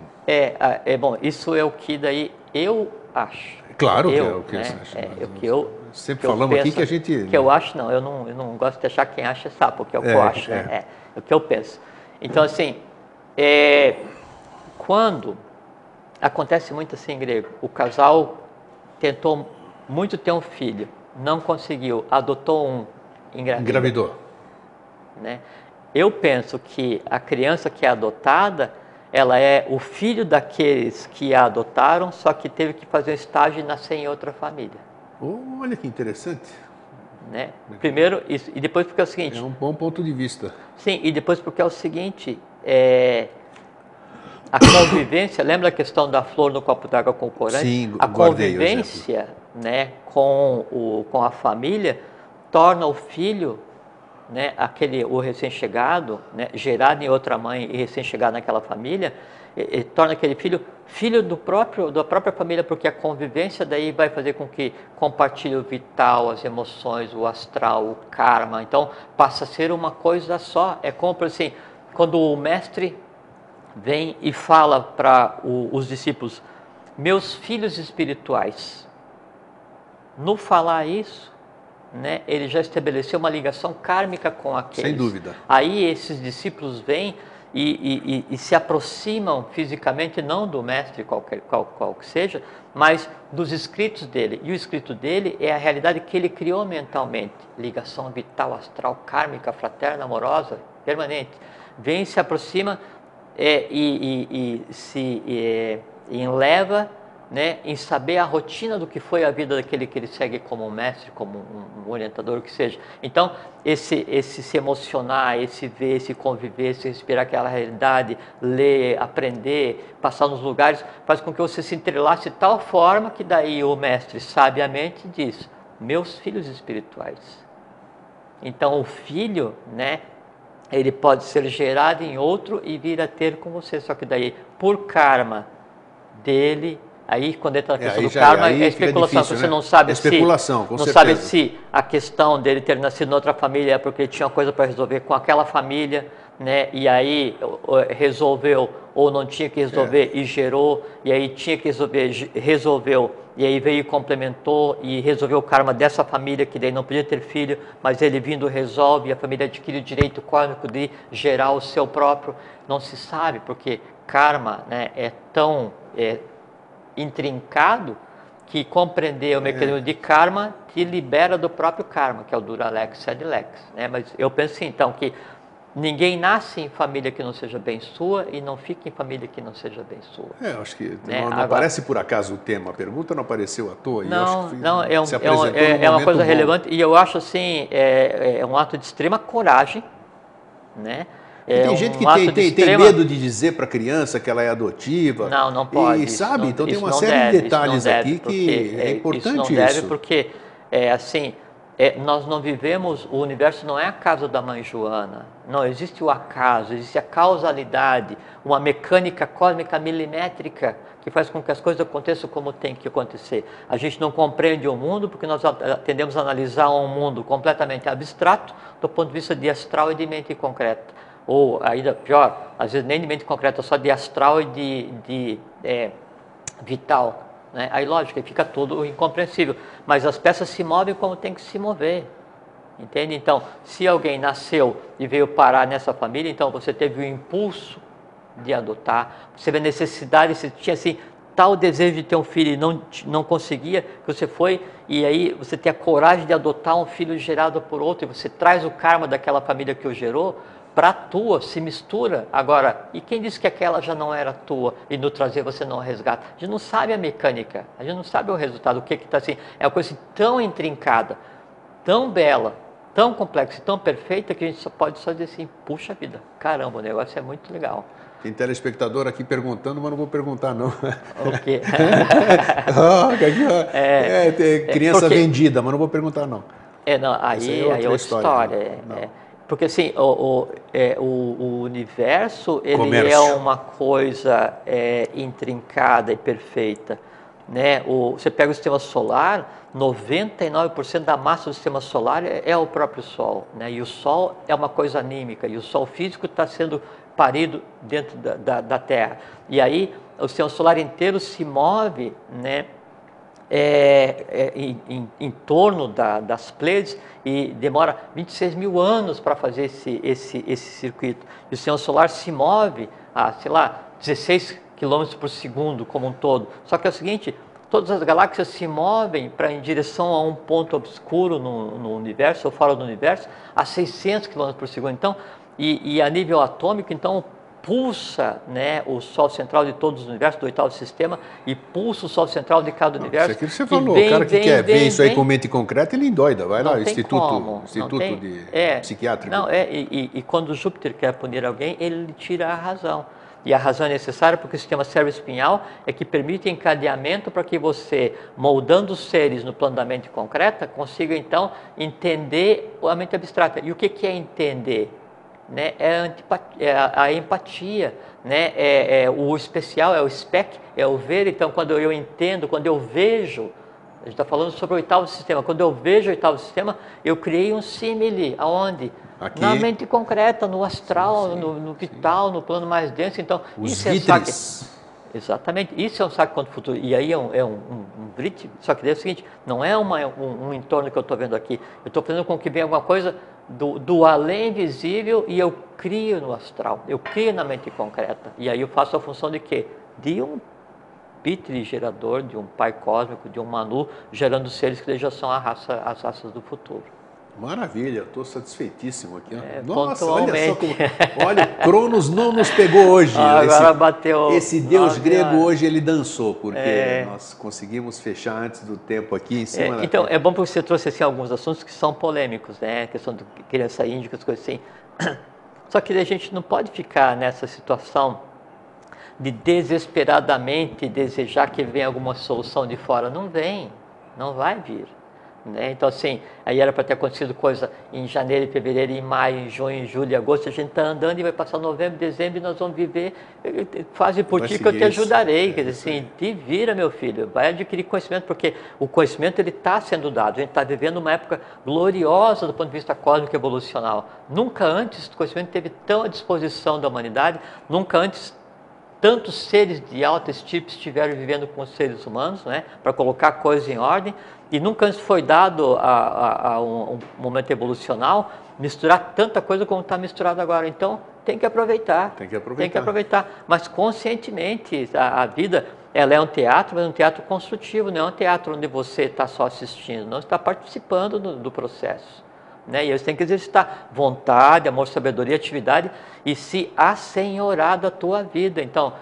Bom, isso é o que daí eu acho. Claro que é o que você acha. É o que eu sempre falamos aqui que a gente... Que eu acho, não, eu não gosto de achar quem acha sapo, que é o que eu acho, né? É o que eu penso. Então, assim, quando acontece muito assim, grego, o casal tentou muito ter um filho, não conseguiu, adotou um, engravidou. Né? Eu penso que a criança que é adotada, ela é o filho daqueles que a adotaram, só que teve que fazer um estágio e nascer em outra família. Olha que interessante. Né? Primeiro isso, e depois porque é o seguinte... É um bom ponto de vista. Sim, e depois porque é o seguinte, a convivência, lembra a questão da flor no copo d'água com o corante? Sim, a convivência, né, com a família torna o filho, né, o recém-chegado, né, gerado em outra mãe e recém-chegado naquela família, torna aquele filho da própria família, porque a convivência daí vai fazer com que compartilhe o vital, as emoções, o astral, o karma. Então passa a ser uma coisa só. É como assim, quando o mestre vem e fala para os discípulos, meus filhos espirituais. No falar isso, né, ele já estabeleceu uma ligação kármica com aqueles. Sem dúvida. Aí esses discípulos vêm e se aproximam fisicamente, não do mestre qual que seja, mas dos escritos dele. E o escrito dele é a realidade que ele criou mentalmente. Ligação vital, astral, kármica, fraterna, amorosa, permanente. Vem e se aproxima e se enleva, né, em saber a rotina do que foi a vida daquele que ele segue como um mestre, como um orientador, o que seja. Então, esse se emocionar, esse ver, esse conviver, esse respirar aquela realidade, ler, aprender, passar nos lugares, faz com que você se entrelace de tal forma que daí o mestre sabiamente diz, meus filhos espirituais. Então, o filho, né, ele pode ser gerado em outro e vir a ter com você, só que daí, por karma dele... Aí, quando entra na questão do karma, é especulação. Difícil, você não sabe sabe se a questão dele ter nascido em outra família é porque ele tinha coisa para resolver com aquela família, né? E aí resolveu ou não tinha que resolver e gerou, e aí tinha que resolver, resolveu, e aí veio e complementou e resolveu o karma dessa família, que daí não podia ter filho, mas ele vindo resolve, e a família adquire o direito kármico de gerar o seu próprio. Não se sabe, porque karma, né, é tão... intrincado que compreender o mecanismo de karma te libera do próprio karma, que é o Duralex Sed Lex, né? Mas eu penso assim, então, que ninguém nasce em família que não seja bem sua e não fica em família que não seja bem sua. Eu acho que Né? não Agora, aparece por acaso o tema, a pergunta não apareceu à toa. não, E não, eu acho que se apresentou num é uma momento coisa bom. relevante e eu acho assim, é um ato de extrema coragem, né? E tem gente que tem medo de dizer para a criança que ela é adotiva. Não, não pode. E sabe, então tem uma não série deve, de detalhes aqui que é isso importante não deve isso. porque, assim, nós não vivemos, o universo não é a casa da mãe Joana. Não existe o acaso, existe a causalidade, uma mecânica cósmica milimétrica que faz com que as coisas aconteçam como tem que acontecer. A gente não compreende o mundo porque nós tendemos a analisar um mundo completamente abstrato do ponto de vista de astral e de mente concreta. Ou ainda pior, às vezes nem de mente concreta, só de astral e de vital. Né? Aí, lógico, fica tudo incompreensível. Mas as peças se movem como tem que se mover. Entende? Então, se alguém nasceu e veio parar nessa família, então você teve o impulso de adotar, você teve a necessidade, você tinha assim, tal desejo de ter um filho e não conseguia, que você foi e aí você tem a coragem de adotar um filho gerado por outro e você traz o karma daquela família que o gerou para a tua, se mistura. Agora, e quem disse que aquela já não era tua e no trazer você não resgata? A gente não sabe a mecânica, a gente não sabe o resultado, o que está assim. É uma coisa assim, tão intrincada, tão bela, tão complexa e tão perfeita que a gente só pode dizer assim, puxa vida, caramba, o negócio é muito legal. Tem telespectador aqui perguntando, mas não vou perguntar não. O quê? Tem criança vendida, mas não vou perguntar não. Não, aí é outra história. Porque assim, o universo, ele é uma coisa intrincada e perfeita. Né? Você pega o sistema solar, 99% da massa do sistema solar é o próprio Sol. Né? E o Sol é uma coisa anímica, e o Sol físico está sendo parido dentro da Terra. E aí o sistema solar inteiro se move, né? Em torno das Pleiades e demora 26 mil anos para fazer esse circuito. E o sistema solar se move a, sei lá, 16 km por segundo como um todo. Só que é o seguinte, todas as galáxias se movem em direção a um ponto obscuro no universo, ou fora do universo, a 600 km por segundo. Então, e a nível atômico, então, pulsa, né, o Sol central de todos os universos, do oitavo sistema, e pulsa o Sol central de cada universo. Isso aqui você falou, o cara que quer ver isso aí com mente concreta, ele endoida. Vai lá, Instituto Psiquiátrico. Não, e quando Júpiter quer punir alguém, ele tira a razão. E a razão é necessária porque o sistema cérebro-espinhal é que permite encadeamento para que você, moldando os seres no plano da mente concreta, consiga então entender a mente abstrata. E o que é entender? Né? A empatia, né? O especial, é o spec, é o ver. Então, quando eu entendo, quando eu vejo, a gente está falando sobre o oitavo sistema, quando eu vejo o oitavo sistema, eu criei um símile, aonde? Aqui, na mente concreta, no astral, no vital, no plano mais denso. Então, isso é saque. Exatamente, isso é um saque contra o futuro. E aí é um vrit, só que é o seguinte, não é um entorno que eu estou vendo aqui, eu estou fazendo com que venha alguma coisa do além visível e eu crio no astral, eu crio na mente concreta. E aí eu faço a função de quê? De um Pitri gerador, de um pai cósmico, de um Manu, gerando seres que já são as raças do futuro. Maravilha, estou satisfeitíssimo aqui. Nossa, olha só como... Olha, Cronos não nos pegou hoje. Agora bateu. Esse deus grego hoje ele dançou, porque nós conseguimos fechar antes do tempo aqui em cima. Então, é bom porque você trouxe assim, alguns assuntos que são polêmicos, né? A questão de criança índica, as coisas assim. Só que a gente não pode ficar nessa situação de desesperadamente desejar que venha alguma solução de fora. Não vem, não vai vir. Né? Então, assim, aí era para ter acontecido coisa em janeiro, fevereiro, em maio, em junho, em julho, em agosto. A gente está andando e vai passar novembro, dezembro e nós vamos viver. Faze por ti que eu te ajudarei. Quer dizer, assim, te vira, meu filho, vai adquirir conhecimento, porque o conhecimento ele está sendo dado. A gente está vivendo uma época gloriosa do ponto de vista cósmico e evolucional. Nunca antes o conhecimento teve tão à disposição da humanidade, nunca antes tantos seres de alta estirpe estiveram vivendo com os seres humanos, né, para colocar coisas em ordem, e nunca antes foi dado a um momento evolucional misturar tanta coisa como está misturado agora. Então, tem que aproveitar. Tem que aproveitar, mas conscientemente. A vida, ela é um teatro, mas é um teatro construtivo, não é um teatro onde você está só assistindo, não, está participando do processo. né? E eles têm que exercitar vontade, amor, sabedoria, atividade e se assenhorar da tua vida. Então,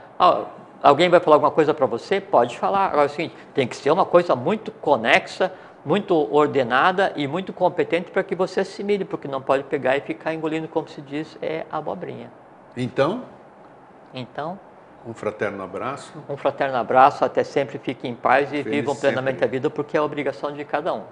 alguém vai falar alguma coisa para você? Pode falar. Agora, assim, tem que ser uma coisa muito conexa, muito ordenada e muito competente para que você assimile, porque não pode pegar e ficar engolindo, como se diz, abobrinha. Então, um fraterno abraço. Um fraterno abraço, até sempre fiquem em paz e Feliz vivam plenamente sempre. a vida, porque é a obrigação de cada um.